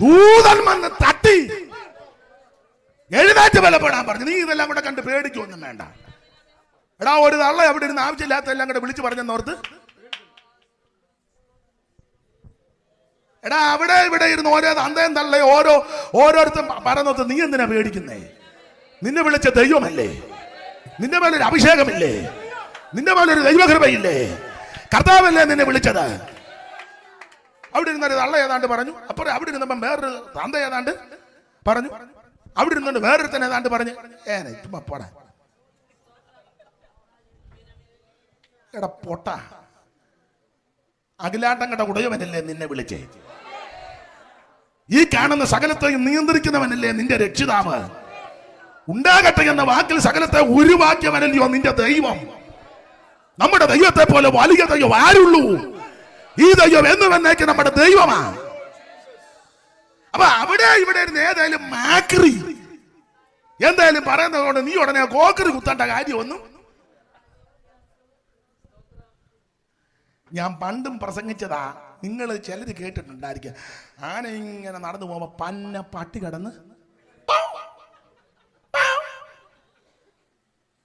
ദൂതൻ വന്ന് തട്ടി എഴുന്നേറ്റ് ബലപ്പെടാൻ പറഞ്ഞു. നീ ഇതെല്ലാം കൂടെ കണ്ട് പേടിക്കൊന്നും വേണ്ട. എടാ, ഒരു തള്ള അവിടെ ഇരുന്ന് ആവശ്യമില്ലാത്ത എല്ലാം കൂടെ വിളിച്ചു പറഞ്ഞെന്നോർത്ത്. എടാ, അവിടെ ഇവിടെ ഇരുന്ന് ഓരോ തന്തയും തള്ളയും ഓരോരുത്തരും പറഞ്ഞോത്ത്. നീ എന്തിനാ പേടിക്കുന്നേ? നിന്നെ വിളിച്ച ദൈവമല്ലേ? നിന്റെ മേലൊരു അഭിഷേകമില്ലേ? നിന്റെ മേലൊരു ദൈവകൃപയില്ലേ? കർത്താവല്ലേ നിന്നെ വിളിച്ചത്? അവിടെ ഇരുന്നൊരു തള്ള ഏതാണ്ട് പറഞ്ഞു. അപ്പുറം അവിടെ ഇരുന്നപ്പം വേറൊരു തന്ത ഏതാണ്ട് പറഞ്ഞു. അവിടെ ഇരുന്നുകൊണ്ട് വേറൊരുത്തൻ ഏതാണ്ട് പറഞ്ഞു. ചുമ്മാ പോടാ. എടാ പൊട്ട, അഖിലാണ്ടം കണ്ട ഉടയവനല്ലേ നിന്നെ വിളിച്ചേ? ഈ കാണുന്ന സകലത്തെയും നിയന്ത്രിക്കുന്നവനല്ലേ നിന്റെ രക്ഷിതാവ്? ഉണ്ടാകട്ടെ എന്ന വാക്കിൽ സകലത്തെ ഉരുവാക്കിയവനല്ലയോ നിന്റെ ദൈവം? നമ്മുടെ ദൈവത്തെ പോലെ വലിയ ദൈവം ആരുള്ളൂ? ഈ ദൈവം എന്നും എന്നേക്ക് നമ്മുടെ ദൈവമാ. അപ്പൊ അവിടെ ഇവിടെ ഇരുന്ന് ഏതായാലും മാക്രി എന്തായാലും പറയുന്നതുകൊണ്ട് നീ ഉടനെ കോക്കറി കുത്തേണ്ട കാര്യമൊന്നും. ഞാൻ പണ്ടും പ്രസംഗിച്ചതാ, നിങ്ങൾ ചിലര് കേട്ടിട്ടുണ്ടായിരിക്കുക. ആന ഇങ്ങനെ നടന്നു പോകുമ്പോ പന്ന പട്ടി കടന്ന്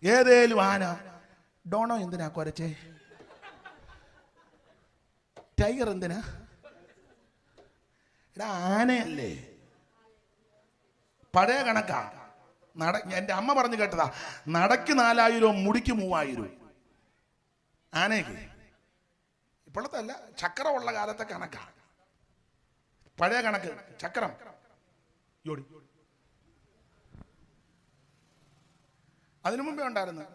ഏതേലും ആന ഡോണോ എന്തിനാ കുരച്ചേ? ടൈഗർ എന്തിനാ? എടാ, ആനയല്ലേ? പഴയ കണക്കാ. എന്റെ അമ്മ പറഞ്ഞു കേട്ടതാ, നടക്ക് 4000 മുടിക്ക് 3000. ആനയ്ക്ക് ഇപ്പോഴത്തെ അല്ല, ചക്രമുള്ള കാലത്തെ കണക്കാ. പഴയ കണക്ക് ചക്രം യോടി. അതിനു മുമ്പേ ഉണ്ടായിരുന്നു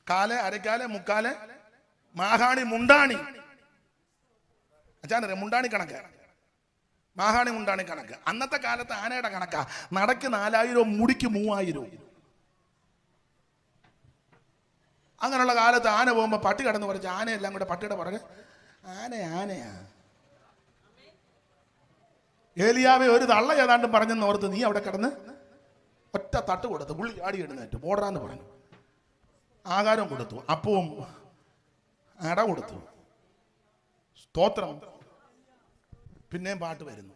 കാല്, അരക്കാല്, മുക്കാല്, മാഹാണി, മുണ്ടാണി. അച്ഛാനറിയാം മുണ്ടാണി കണക്ക്, മാഹാണി മുണ്ടാണി കണക്ക്. അന്നത്തെ കാലത്ത് ആനയുടെ കണക്കാ. നടക്ക് 4000 മുടിക്ക് 3000. അങ്ങനെയുള്ള കാലത്ത് ആന പോകുമ്പോൾ പട്ടി കടന്ന് കുറച്ച് ആനയെല്ലാം കൂടെ പട്ടിയുടെ പുറകെ ആനയാ. ഏലിയാവെ ഒരു തള്ള ഏതാണ്ടും പറഞ്ഞെന്ന് ഓർത്ത് നീ അവിടെ കിടന്ന് ഒറ്റ തട്ട് കൊടുത്തു. പുള്ളി ചാടി എഴുന്നേറ്റ് പോടാന്ന് പറഞ്ഞു. ആഹാരം കൊടുത്തു, അപ്പവും അട കൊടുത്തു. സ്തോത്രം. പിന്നെയും പാട്ട് വരുന്നു.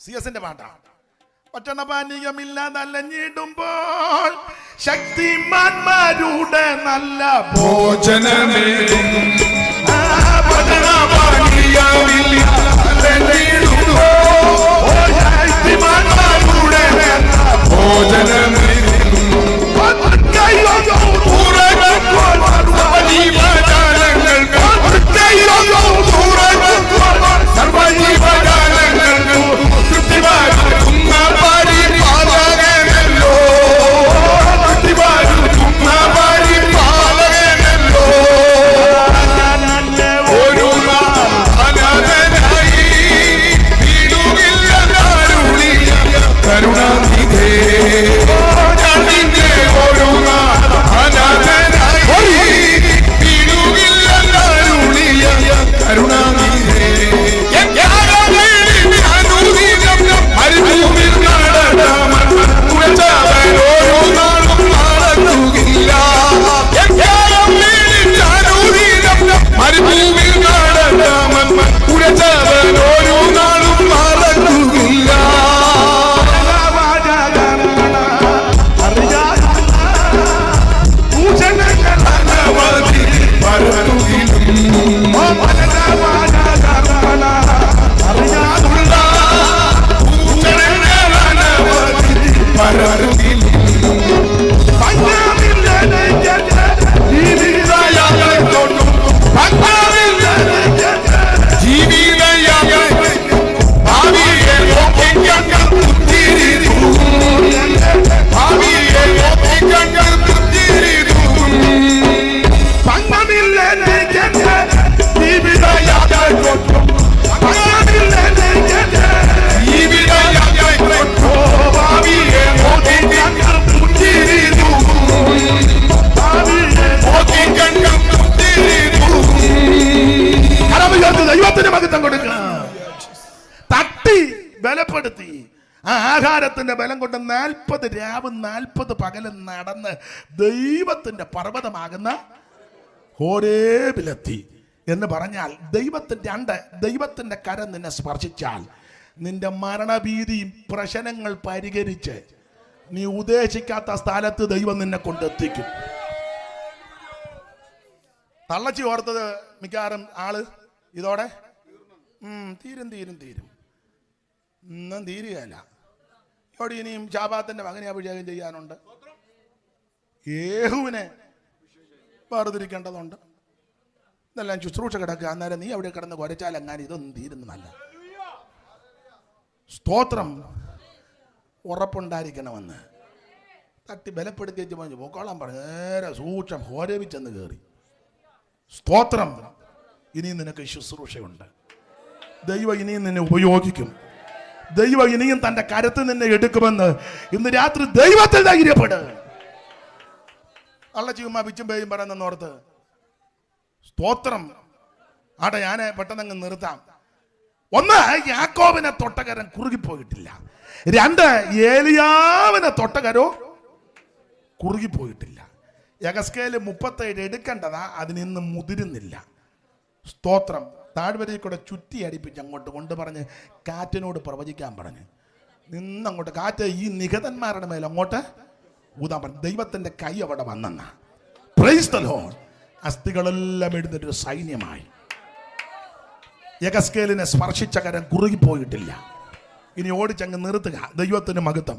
CS-ന്റെ പാട്ടാണ്. ഭക്ഷണപാനീയമില്ലാതല്ലഞ്ഞിടുമ്പോൾ ശക്തിമാന്മാരുടെ നല്ല ഭോജനമേകും ബലപ്പെടുത്തി. ആ ആഹാരത്തിന്റെ ബലം കൊണ്ട് 40 രാവ് 40 പകലും നടന്ന് ദൈവത്തിന്റെ പർവ്വതമാകുന്ന ഹോരേബിലെത്തി എന്ന് പറഞ്ഞാൽ ദൈവത്തിന്റെ കരം നിന്നെ സ്പർശിച്ചാൽ നിന്റെ മരണഭീതിയും പ്രശ്നങ്ങൾ പരിഹരിച്ച് നീ ഉദ്ദേശിക്കാത്ത സ്ഥലത്ത് ദൈവം നിന്നെ കൊണ്ടെത്തിക്കും. തള്ളച്ചി ഓർത്തത് മിക്കവാറും ആള് ഇതോടെ തീരും ഇന്നും തീരുകയല്ല. ഇവിടെ ഇനിയും ശാബാത്തിന്റെ മകനെ അഭിഷേകം ചെയ്യാനുണ്ട്. യേഹുവിനെ വേർതിരിക്കേണ്ടതുണ്ട്. ഇതെല്ലാം ശുശ്രൂഷ കിടക്കുക. അന്നേരം നീ അവിടെ കിടന്ന് കുരച്ചാൽ എങ്ങാനും ഇതൊന്നും തീരുന്നതല്ല. സ്തോത്രം. ഉറപ്പുണ്ടായിരിക്കണമെന്ന് തട്ടി ബലപ്പെടുത്തി വെച്ച് പറഞ്ഞു പോക്കോളാൻ പറഞ്ഞു. നേരെ സൂക്ഷം ഹോരേവിച്ചെന്ന് കയറി. സ്തോത്രം. ഇനിയും നിനക്ക് ശുശ്രൂഷയുണ്ട്. ദൈവം ഇനിയും നിന്നെ ഉപയോഗിക്കും. ദൈവം ഇനിയും തന്റെ കരത്തിൽ നിന്നെ എടുക്കുമെന്ന് ഇന്ന് രാത്രി ദൈവത്തിൽ ധൈര്യപ്പെടും. അള്ള ചുമ്മാ പിച്ചും പേയും പറയുന്നോർത്ത്. സ്തോത്രം. ആട്ടെ, ഞാൻ പെട്ടെന്ന് നിർത്താം. 1, യാക്കോബിനെ തൊട്ടകരൻ കുറുകിപ്പോയിട്ടില്ല. 2, ഏലിയാവിനെ തൊട്ടകരോ കുറുകിപ്പോയിട്ടില്ല. യഗസ്കേല് 37 എടുക്കേണ്ടതാ, അതിനിന്ന് മുതിരുന്നില്ല. സ്തോത്രം. താഴ്വരയിൽ കൂടെ ചുറ്റി അടിപ്പിച്ച് അങ്ങോട്ട് കൊണ്ട് പറഞ്ഞ് കാറ്റിനോട് പ്രവചിക്കാൻ പറഞ്ഞ് നിന്നങ്ങോട്ട് കാറ്റ് ഈ നിഹതന്മാരുടെ മേൽ അങ്ങോട്ട് ഊതാൻ പറഞ്ഞു. ദൈവത്തിന്റെ കൈ അവിടെ വന്നെന്ന. Praise the Lord. അസ്ഥികളെല്ലാം എഴുന്നൊരു സൈന്യമായി. യഗസ്കേലിനെ സ്പർശിച്ച കരം കുറുകിപ്പോയിട്ടില്ല. ഇനി ഓടിച്ചങ്ങ് നിർത്തുക. ദൈവത്തിന് മഹത്വം.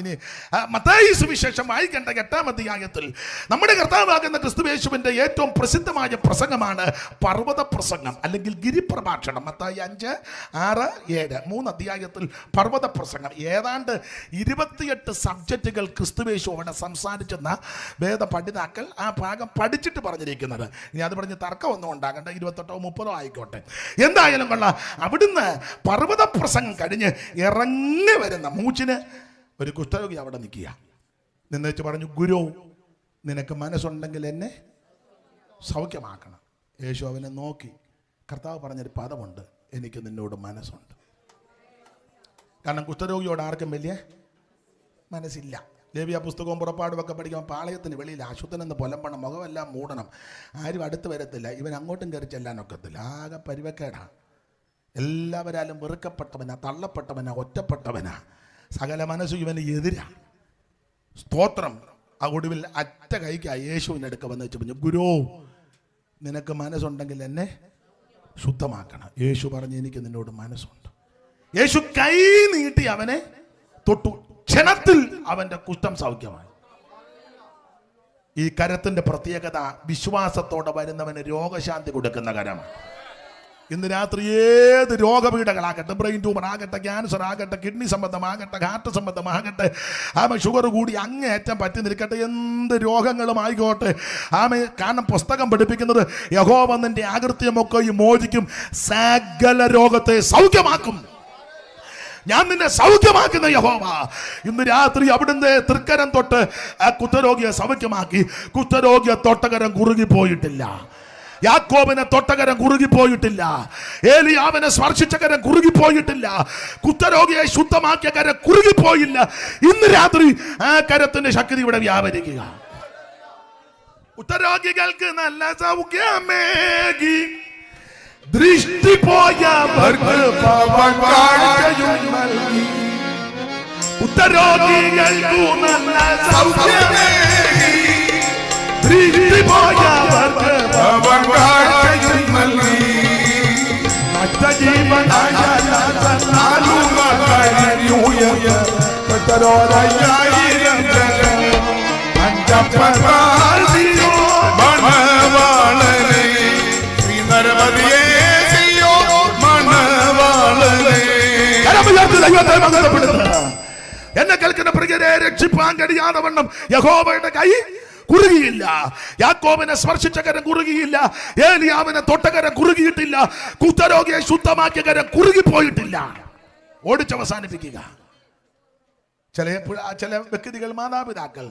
ഇനി മത്തായി സുവിശേഷം വായിക്കേണ്ട 8-ാം അധ്യായത്തിൽ നമ്മുടെ കർത്താവാകുന്ന ക്രിസ്തുയേശുവിന്റെ ഏറ്റവും പ്രസിദ്ധമായ പ്രസംഗമാണ് പർവ്വത പ്രസംഗം അല്ലെങ്കിൽ ഗിരിപ്രഭാഷണം. മത്തായി 5, 6, 7 3 അധ്യായത്തിൽ പർവ്വത പ്രസംഗം. ഏതാണ്ട് 28 സബ്ജക്റ്റുകൾ ക്രിസ്തുയേശു അവിടെ സംസാരിച്ചെന്ന വേദ പഠിതാക്കൾ ആ ഭാഗം പഠിച്ചിട്ട് പറഞ്ഞിരിക്കുന്നത്. ഇനി അത് പറഞ്ഞ് തർക്കമൊന്നും ഉണ്ടാകണ്ട. 28-ഓ 30-ഓ ആയിക്കോട്ടെ. എന്തായാലും കൊള്ളാം. അവിടുന്ന് പർവ്വത പ്രസംഗം കഴിഞ്ഞ് ഇറങ്ങി വരുന്ന മൂച്ചിന് ഒരു കുഷ്ഠരോഗി അവിടെ നിൽക്കുക. നിന്നേച്ച് പറഞ്ഞു, ഗുരു, നിനക്ക് മനസ്സുണ്ടെങ്കിൽ എന്നെ സൗഖ്യമാക്കണം. യേശു അവനെ നോക്കി. കർത്താവ് പറഞ്ഞൊരു പദമുണ്ട്, എനിക്ക് നിന്നോട് മനസ്സുണ്ട്. കാരണം കുഷ്ഠരോഗിയോട് ആർക്കും വലിയ മനസ്സില്ല. ലേവ്യ പുസ്തകവും പുറപ്പാടും ഒക്കെ പഠിക്കുമ്പോൾ പാളയത്തിന് വെളിയിൽ അശുദ്ധനെന്ന് പൊലമ്പണം, മുഖമെല്ലാം മൂടണം, ആരും അടുത്ത് വരത്തില്ല, ഇവൻ അങ്ങോട്ടും കയറി ചെല്ലാനൊക്കത്തില്ല, ആകെ പരിവക്കേടാ. എല്ലാവരാലും വെറുക്കപ്പെട്ടവനാ, തള്ളപ്പെട്ടവനാ, ഒറ്റപ്പെട്ടവനാ, സകല മനസ്സും ഇവന് എതിരാ. സ്തോത്രം. ആ ഒടുവിൽ അറ്റ കൈക്കാ യേശുവിൻ്റെ അടുക്ക വന്ന് വെച്ച് പറഞ്ഞു, ഗുരു നിനക്ക് മനസ്സുണ്ടെങ്കിൽ എന്നെ ശുദ്ധമാക്കണം. യേശു പറഞ്ഞു, എനിക്ക് നിന്നോട് മനസ്സുണ്ട്. യേശു കൈ നീട്ടി അവനെ തൊട്ടു. ക്ഷണത്തിൽ അവന്റെ കുഷ്ഠം സൗഖ്യമായി. ഈ കരത്തിന്റെ പ്രത്യേകത വിശ്വാസത്തോടെ വരുന്നവന് രോഗശാന്തി കൊടുക്കുന്ന കരമാണ്. ഇന്ന് രാത്രി ഏത് രോഗപീഠകളാകട്ടെ, ബ്രെയിൻ ട്യൂമർ ആകട്ടെ, ക്യാൻസർ ആകട്ടെ, കിഡ്നി സംബന്ധമാകട്ടെ, ഹാർട്ട് സംബന്ധമാകട്ടെ, ഷുഗർ കൂടി അങ്ങേയറ്റം പറ്റി നിൽക്കട്ടെ, എന്ത് രോഗങ്ങളും ആയിക്കോട്ടെ, കാരണം പുസ്തകം പഠിപ്പിക്കുന്നത് യഹോവ നിന്റെ ആകൃത്യമൊക്കെ മോചിക്കും, സകല രോഗത്തെ സൗഖ്യമാക്കും. ഞാൻ നിന്നെ സൗഖ്യമാക്കുന്ന യഹോവ. ഇന്ന് രാത്രി അവിടുന്ന് തൃക്കരം തൊട്ട് ആ കുഷ്ഠരോഗിയെ സൗഖ്യമാക്കി. കുഷ്ഠരോഗിയെ തൊട്ടകരം കുറുകിപ്പോയിട്ടില്ല. യാക്കോബിനെ തൊട്ടകരം കുറുകിപ്പോയിട്ടില്ല. ഏലിയാവിനെ സ്പർശിച്ച കരം കുറുകിപ്പോയിട്ടില്ല. കുഷ്ഠരോഗിയെ ശുദ്ധമാക്കിയ കരം കുറുകിപ്പോയില്ല. ഇന്ന് രാത്രി ആ കരത്തിന്റെ ശക്തി ഇവിടെ വ്യാപരിക്കുക. കുഷ്ഠരോഗികൾക്ക് നല്ല സൗഖ്യമേകി ദൃഷ്ടി പോയവർക്ക് പവകാഴ്ചയും നൽകി. കുഷ്ഠരോഗികൾക്കു നല്ല സൗഖ്യമേകി ദൃഷ്ടി പോയവർക്ക് പവകാഴ്ചയും നൽകി. നഷ്ടജീവനായ എന്നെ കേൾക്കുന്ന പ്രിയരെ, രക്ഷിപ്പാൻ കഴിയാതെ വണ്ണം യഹോവയുടെ കൈ കുറുകിയില്ല. യാക്കോബിനെ സ്പർശിച്ച കരം കുറുകിയില്ല. ഏലിയാവിനെ തൊട്ടകരം കുറുകിയിട്ടില്ല. കുഷ്ഠരോഗിയെ ശുദ്ധമാക്കിയ കരം കുറുകിപ്പോയിട്ടില്ല. ഓടിച്ചവസാനിപ്പിക്കുക. ചില വ്യക്തികൾ, മാതാപിതാക്കൾ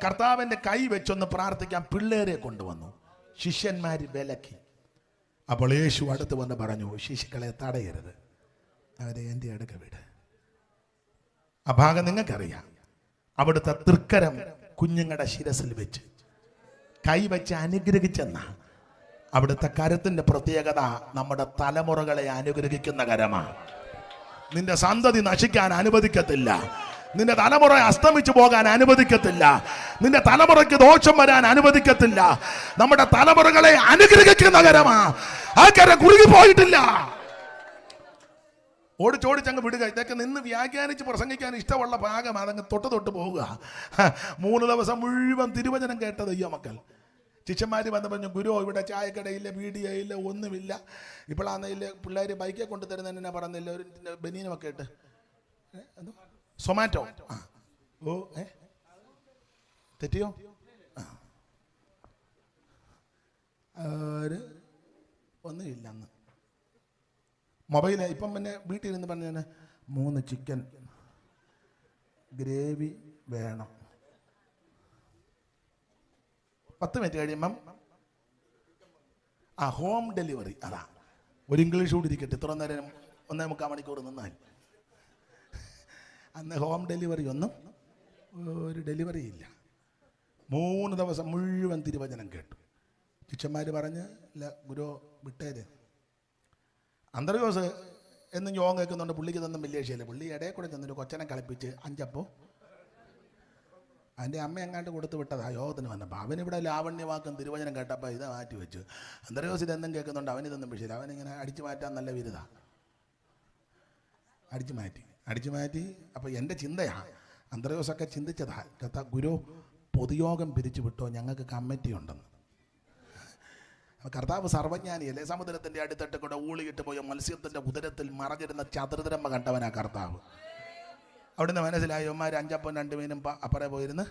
കർത്താവിന്റെ കൈ വെച്ചൊന്ന് പ്രാർത്ഥിക്കാൻ പിള്ളേരെ കൊണ്ടുവന്നു. ശിഷ്യന്മാര് വിലക്കി. അപ്പോൾ യേശു അടുത്ത് വന്ന് പറഞ്ഞു, ശിശുക്കളെ തടയരുത്, അവരെ എൻ്റെ അടുക്ക വിട്. ആ ഭാഗം നിങ്ങൾക്കറിയാം. അവിടുത്തെ തൃക്കരം കുഞ്ഞുങ്ങളുടെ ശിരസിൽ വെച്ച് കൈ വെച്ച് അനുഗ്രഹിച്ചെന്ന അവിടുത്തെ കരത്തിന്റെ പ്രത്യേകത നമ്മുടെ തലമുറകളെ അനുഗ്രഹിക്കുന്ന കരമാണ്. നിന്റെ സന്തതി നശിക്കാൻ അനുവദിക്കത്തില്ല. നിന്റെ തലമുറ അസ്തമിച്ചു പോകാൻ അനുവദിക്കത്തില്ല. നിന്റെ തലമുറയ്ക്ക് ദോഷം വരാൻ അനുവദിക്കത്തില്ല. നമ്മുടെ തലമുറകളെ അനുഗ്രഹിക്കുന്ന കരമാ. ആ കരം കുറുകിപ്പോയിട്ടില്ല. ഓടിച്ചോടിച്ചങ്ങ് വിടുക. ഇതൊക്കെ നിന്ന് വ്യാഖ്യാനിച്ച് പ്രസംഗിക്കാൻ ഇഷ്ടമുള്ള ഭാഗം അതങ്ങ് തൊട്ട് പോവുക. 3 ദിവസം മുഴുവൻ തിരുവചനം കേട്ടത് ഈ മക്കൾ. ശിഷ്യന്മാർ വന്ന് പറഞ്ഞു, ഗുരു ഇവിടെ ചായക്കടയില്ല, പീടികയില്ല, ഒന്നുമില്ല. ഇപ്പോഴാണെന്നില്ല പിള്ളേർ ബൈക്കെ കൊണ്ടു തരുന്നതിനെ പറഞ്ഞില്ല, ഒരു ബനീനമൊക്കെ ഇട്ട് സൊമാറ്റോ. ഓ തെറ്റിയോ? ഒന്നുമില്ല. അന്ന് മൊബൈൽ ഇപ്പം പിന്നെ വീട്ടിൽ നിന്ന് പറഞ്ഞാൽ 3 ചിക്കൻ ഗ്രേവി വേണം. 10 മിനിറ്റ് കഴിയുമ്പം ഹോം ഡെലിവറി. അതാ ഒരു ഇംഗ്ലീഷ് കൂടി ഇരിക്കട്ടെ. ഇത്ര നേരം 1.25 മണിക്കൂർ നിന്നാൽ. അന്ന് ഹോം ഡെലിവറി ഒന്നും ഒരു ഡെലിവറി ഇല്ല. 3 ദിവസം മുഴുവൻ തിരുവചനം കേട്ടു. ശിഷ്യന്മാർ പറഞ്ഞ്, ഇല്ല ഗുരു വിട്ടേര്. അന്ത്രയോസ് എന്നും യോഗം കേൾക്കുന്നുണ്ട്. പുള്ളിക്ക് ഇതൊന്നും വലിയ വിഷയമില്ല. പുള്ളി ഇടയിൽ കൂടെ ചെന്നൊരു കൊച്ചനെ കളിപ്പിച്ച് 5 അപ്പം അതിൻ്റെ അമ്മ എങ്ങാണ്ട് കൊടുത്ത് വിട്ടതാ യോഗത്തിന് വന്നപ്പോൾ. അവനിവിടെ ലാവണ്യവാക്കും തിരുവചനം കേട്ടപ്പോൾ ഇത് മാറ്റി വെച്ചു. അന്ത്രയോസ് ഇതെന്നും കേൾക്കുന്നുണ്ട്. അവനിതൊന്നും വിഷയമില്ല. അവനിങ്ങനെ അടിച്ചു മാറ്റാൻ നല്ല വിരുതാ. അടിച്ചു മാറ്റി. അപ്പോൾ എൻ്റെ ചിന്തയാണ്, അന്ത്രയോസൊക്കെ ചിന്തിച്ചതാ, കർത്താ ഗുരു പൊതുയോഗം പിരിച്ചു വിട്ടോ, ഞങ്ങൾക്ക് കമ്മിറ്റി ഉണ്ടെന്ന്. കർത്താവ് സർവജ്ഞാനിയല്ലേ. സമുദ്രത്തിന്റെ അടിത്തട്ട് കൂടെ ഊളിയിട്ട് പോയ മത്സ്യത്തിന്റെ ഉദരത്തിൽ മറഞ്ഞിരുന്ന ചതുരതമ്മ കണ്ടവനാ കർത്താവ്. അവിടുന്ന് മനസ്സിലായി, ഒമാർ 5 അപ്പം 2 മീനും അപ്പറേ പോയിരുന്ന്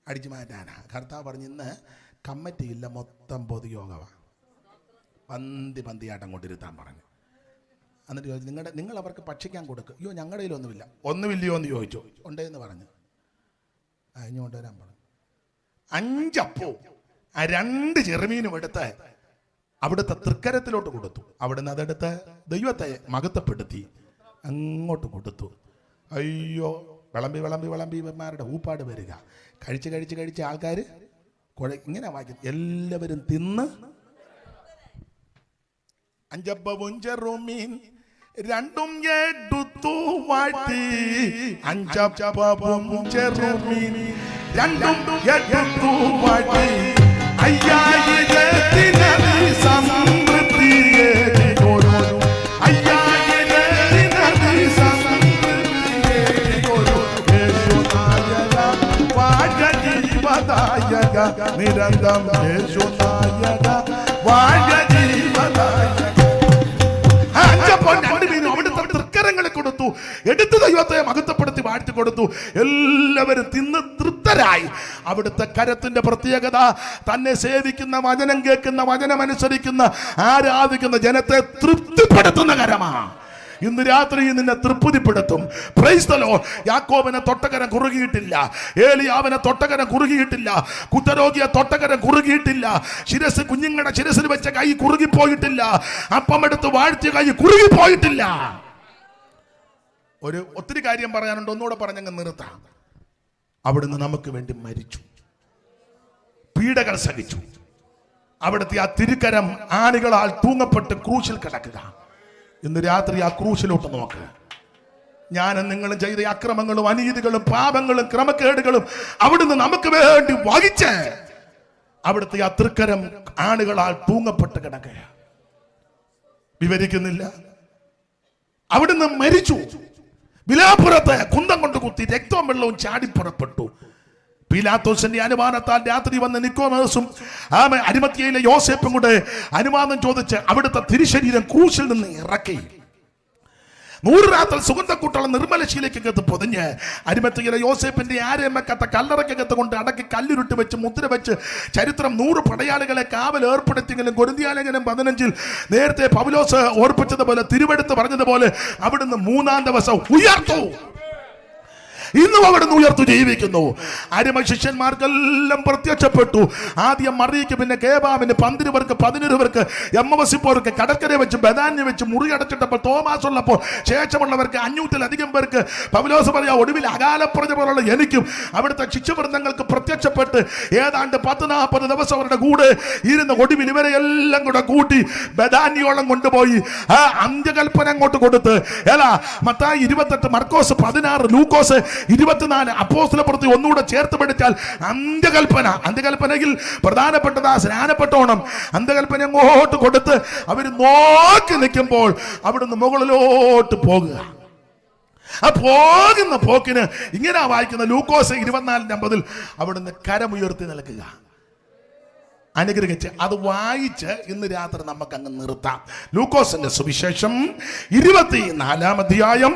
അടിച്ചു മാറ്റാനാ. കർത്താവ് പറഞ്ഞു, ഇന്ന് കമ്മിറ്റിയില്ല, മൊത്തം പൊതുയോഗമാണ്. പന്തിയാട്ടം കൊണ്ടിരുത്താൻ പറഞ്ഞു. എന്നിട്ട് ചോദിച്ചു, നിങ്ങൾ അവർക്ക് ഭക്ഷിക്കാൻ കൊടുക്കുക. അയ്യോ ഞങ്ങളുടെ കയ്യിലൊന്നുമില്ല. ഒന്നുമില്ലയോ എന്ന് ചോദിച്ചു. ഉണ്ടേന്ന് പറഞ്ഞു. ഇനി കൊണ്ടുവരാൻ പറഞ്ഞു. 5 അപ്പവും 2 ചെറുമീനും എടുത്ത് അവിടുത്തെ തൃക്കരത്തിലോട്ട് കൊടുത്തു. അവിടുന്ന് അതെടുത്ത് ദൈവത്തെ മഹത്വപ്പെടുത്തി അങ്ങോട്ട് കൊടുത്തു. അയ്യോ വിളമ്പിമാരുടെ ഊപ്പാട് വരിക. കഴിച്ച് ആൾക്കാർ ഇങ്ങനെ വായിക്കും. എല്ലാവരും തിന്ന് അഞ്ചപ്പവും ചെറുമീൻ രണ്ടും എടുത്തു വാഴ്ത്തി. അഞ്ചപ്പവും ചെറുമീൻ രണ്ടും എടുത്തു വാഴ്ത്തി. 5000 സമൃദ്ധിയെ 5000 സമൃദ്ധിയെ യേശുനായക വാഴ്കജീവദായക നിരന്തം യേശുനായക വാഴ്കജീവദായക. അവിടുത്തെ തൃക്കരങ്ങളെ കൊടുത്തു, എടുത്ത് ദൈവത്തെ മഹത്വപ്പെടുത്തി വാഴ്ത്തി കൊടുത്തു. എല്ലാവരും തിന്ന് തൃപ്തരായി. അവിടുത്തെ കരത്തിന്റെ പ്രത്യേകത തന്നെ സേവിക്കുന്ന, വചനം കേൾക്കുന്ന, വചനമനുസരിക്കുന്ന, ആരാധിക്കുന്ന ജനത്തെ തൃപ്തിപ്പെടുത്തുന്ന കരമാണ്. ഇന്ന് രാത്രി നിന്നെ തൃപ്തിപ്പെടുത്തും. Price the Lord. യാക്കോബിനെ തൊട്ടകരം കുറുകിയിട്ടില്ല, ഏലിയാവിനെ തൊട്ടകരം കുറുകിയിട്ടില്ല, കുഷ്ഠരോഗിയെ തൊട്ടകരം കുറുകിയിട്ടില്ല, ശിരസ് കുഞ്ഞുങ്ങളുടെ ശിരസിൽ വെച്ച കൈ കുറുകിപ്പോയിട്ടില്ല, അപ്പമെടുത്ത് വാഴ്ത്തിയ കൈ കുറുകിപ്പോയിട്ടില്ല. ഒത്തിരി കാര്യം പറയാനുണ്ട്, ഒന്നുകൂടെ പറഞ്ഞങ്ങ് നിർത്താം. അവിടുന്ന് നമുക്ക് വേണ്ടി മരിച്ചു, പീഡകൾ സഹിച്ചു. അവിടുത്തെ ആ തിരുക്കരം ആണികളാൽ തൂങ്ങപ്പെട്ട് ക്രൂശിൽ കിടക്കുക. ഇന്ന് രാത്രി ആ ക്രൂശിലോട്ട് നോക്ക്. ഞാനും നിങ്ങളും ചെയ്ത അക്രമങ്ങളും അനീതികളും പാപങ്ങളും ക്രമക്കേടുകളും അവിടുന്ന് നമുക്ക് വേണ്ടി വഹിച്ച് അവിടുത്തെ ആ തൃക്കരം ആണുകളാൽ തൂങ്ങപ്പെട്ട് കിടക്കുക. വിവരിക്കുന്നില്ല. അവിടുന്ന് മരിച്ചു. വിലാപുരത്ത് കുന്തം കൊണ്ട് കുത്തി രക്തവും വെള്ളവും ചാടിപ്പുറപ്പെട്ടു. പീലാത്തോസിന്റെ അനുമാനത്താൽ രാത്രി വന്ന് നിക്കോദേമോസും അരിമത്യയിലെ യോസേപ്പും കൂടെ അനുമാനം ചോദിച്ച് അവിടുത്തെ തിരുശരീരം ക്രൂശിൽ നിന്ന് ഇറക്കി 100 രാത്രി സുഗന്ധക്കൂട്ടുള്ള നിർമ്മലശീലയ്ക്കകത്ത് പൊതിഞ്ഞ് അരിമത്യയിലെ യോസേപ്പിന്റെ ആരെയും വെക്കാത്ത കല്ലറയ്ക്കകത്ത് കൊണ്ട് അടക്കി കല്ലുരുട്ടി വെച്ച് മുദ്ര വെച്ച് ചരിത്രം 100 പടയാളികളെ കാവൽ ഏർപ്പെടുത്തിയെങ്കിലും കൊരിന്ത്യലേഖനം 15 നേരത്തെ പൗലോസ് ഓർപ്പിച്ചതുപോലെ, തിരുവെടുത്ത് പറഞ്ഞതുപോലെ അവിടുന്ന് 3-ാം ദിവസം ഉയർത്തു. ഇന്നും അവിടുന്ന് ഉയർത്തു ജീവിക്കുന്നു. അരിമ ശിഷ്യന്മാർക്കെല്ലാം പ്രത്യക്ഷപ്പെട്ടു. ആദ്യം മറിയയ്ക്ക്, പിന്നെ കേബാമിന്, 12 പേർക്ക്, 11 പേർക്ക്, എമ്മവസിപ്പോർക്ക്, കടക്കര വെച്ച് ബദാന്യ വെച്ച് മുറി അടച്ചിട്ടപ്പോൾ തോമാസ് ഉള്ളപ്പോൾ ശേഷമുള്ളവർക്ക് 500-ലധികം പേർക്ക്. പൗലോസ് പറയാ, ഒടുവിൽ അകാലപ്രജ പോലുള്ള എനിക്കും അവിടുത്തെ ശിഷ്യവൃന്ദങ്ങൾക്ക് പ്രത്യക്ഷപ്പെട്ട് ഏതാണ്ട് 10-40 ദിവസം അവരുടെ കൂടെ ഇരുന്ന് ഒടുവിൽ ഇവരെ എല്ലാം കൂടെ കൂട്ടി ബദാന്യോളം കൊണ്ടുപോയി ആ അന്ത്യകൽപ്പന അങ്ങോട്ട് കൊടുത്ത്. മത്തായി 28, മർക്കോസ് 16, ലൂക്കോസ് 24, അപ്പോസ്തലപ്രവൃത്തി ഒന്നുകൂടെ ചേർത്ത് പഠിച്ചാൽ അന്ത്യകൽപ്പനയിൽ പ്രധാനപ്പെട്ടതാ സ്നാനപ്പെട്ടോണം. അന്ത്യകൽപ്പന അങ്ങോട്ട് കൊടുത്ത് അവർ നോക്കി നിൽക്കുമ്പോൾ അവിടുന്ന് മുകളിലോട്ട് പോകുക. ആ പോകുന്ന പോക്കിന് ഇങ്ങനെ വായിക്കുന്ന ലൂക്കോസ് 24:50 അവിടുന്ന് കരമുയർത്തി നിൽക്കുക, അനുഗ്രഹിച്ച്. അത് വായിച്ച് ഇന്ന് രാത്രി നമുക്ക് അങ്ങ് നിർത്താം. ലൂക്കോസിന്റെ സുവിശേഷം 24-ാം അധ്യായം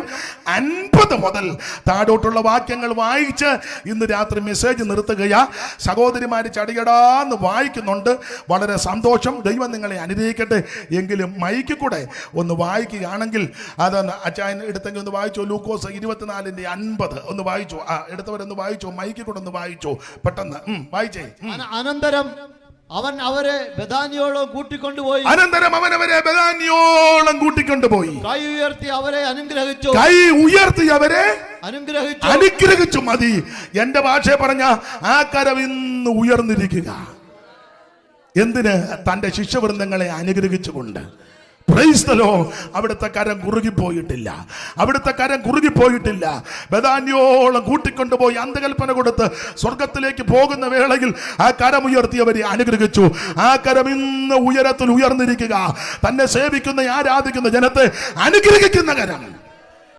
50 മുതൽ താഴോട്ടുള്ള വാക്യങ്ങൾ വായിച്ച് ഇന്ന് രാത്രി മെസ്സേജ് നിർത്തുകയാ. സഹോദരിമാര് ചടിയടാന്ന് വായിക്കുന്നുണ്ട്. വളരെ സന്തോഷം. ദൈവം നിങ്ങളെ അനുഗ്രഹിക്കട്ടെ. എങ്കിലും മൈക്ക് കൂടെ ഒന്ന് വായിക്കുകയാണെങ്കിൽ അതൊന്ന് അച്ചായൻ എടുത്തെങ്കിൽ ഒന്ന് വായിച്ചോ. ലൂക്കോസ് 24:50 ഒന്ന് വായിച്ചോ. എടുത്തവരൊന്ന് വായിച്ചോ. മൈക്ക് കൂടെ ഒന്ന് വായിച്ചോ പെട്ടെന്ന്. വായിച്ചേ. അനന്തരം അവൻ അവരെ ബഥാനിയോളം കൂട്ടിക്കൊണ്ടുപോയി. കൈ ഉയർത്തി അവരെ അനുഗ്രഹിച്ചു. മതി. എന്റെ ഭാഷ പറഞ്ഞ ആ കരം ഇന്ന് ഉയർന്നിരിക്കുക. എന്തിന്? തന്റെ ശിഷ്യവൃന്ദങ്ങളെ അനുഗ്രഹിച്ചുകൊണ്ട്. Praise the Lord. അവിടുത്തെ കരം കുറുകിപ്പോയിട്ടില്ല. ബദാന്യോളം കൂട്ടിക്കൊണ്ടുപോയി അന്ത്യകൽപ്പന കൊടുത്ത് സ്വർഗത്തിലേക്ക് പോകുന്ന വേളയിൽ ആ കരം ഉയർത്തി അവരെ അനുഗ്രഹിച്ചു. ആ കരം ഇന്ന് ഉയരത്തിൽ ഉയർന്നിരിക്കുക. തന്നെ സേവിക്കുന്ന, ആരാധിക്കുന്ന ജനത്തെ അനുഗ്രഹിക്കുന്ന കരം.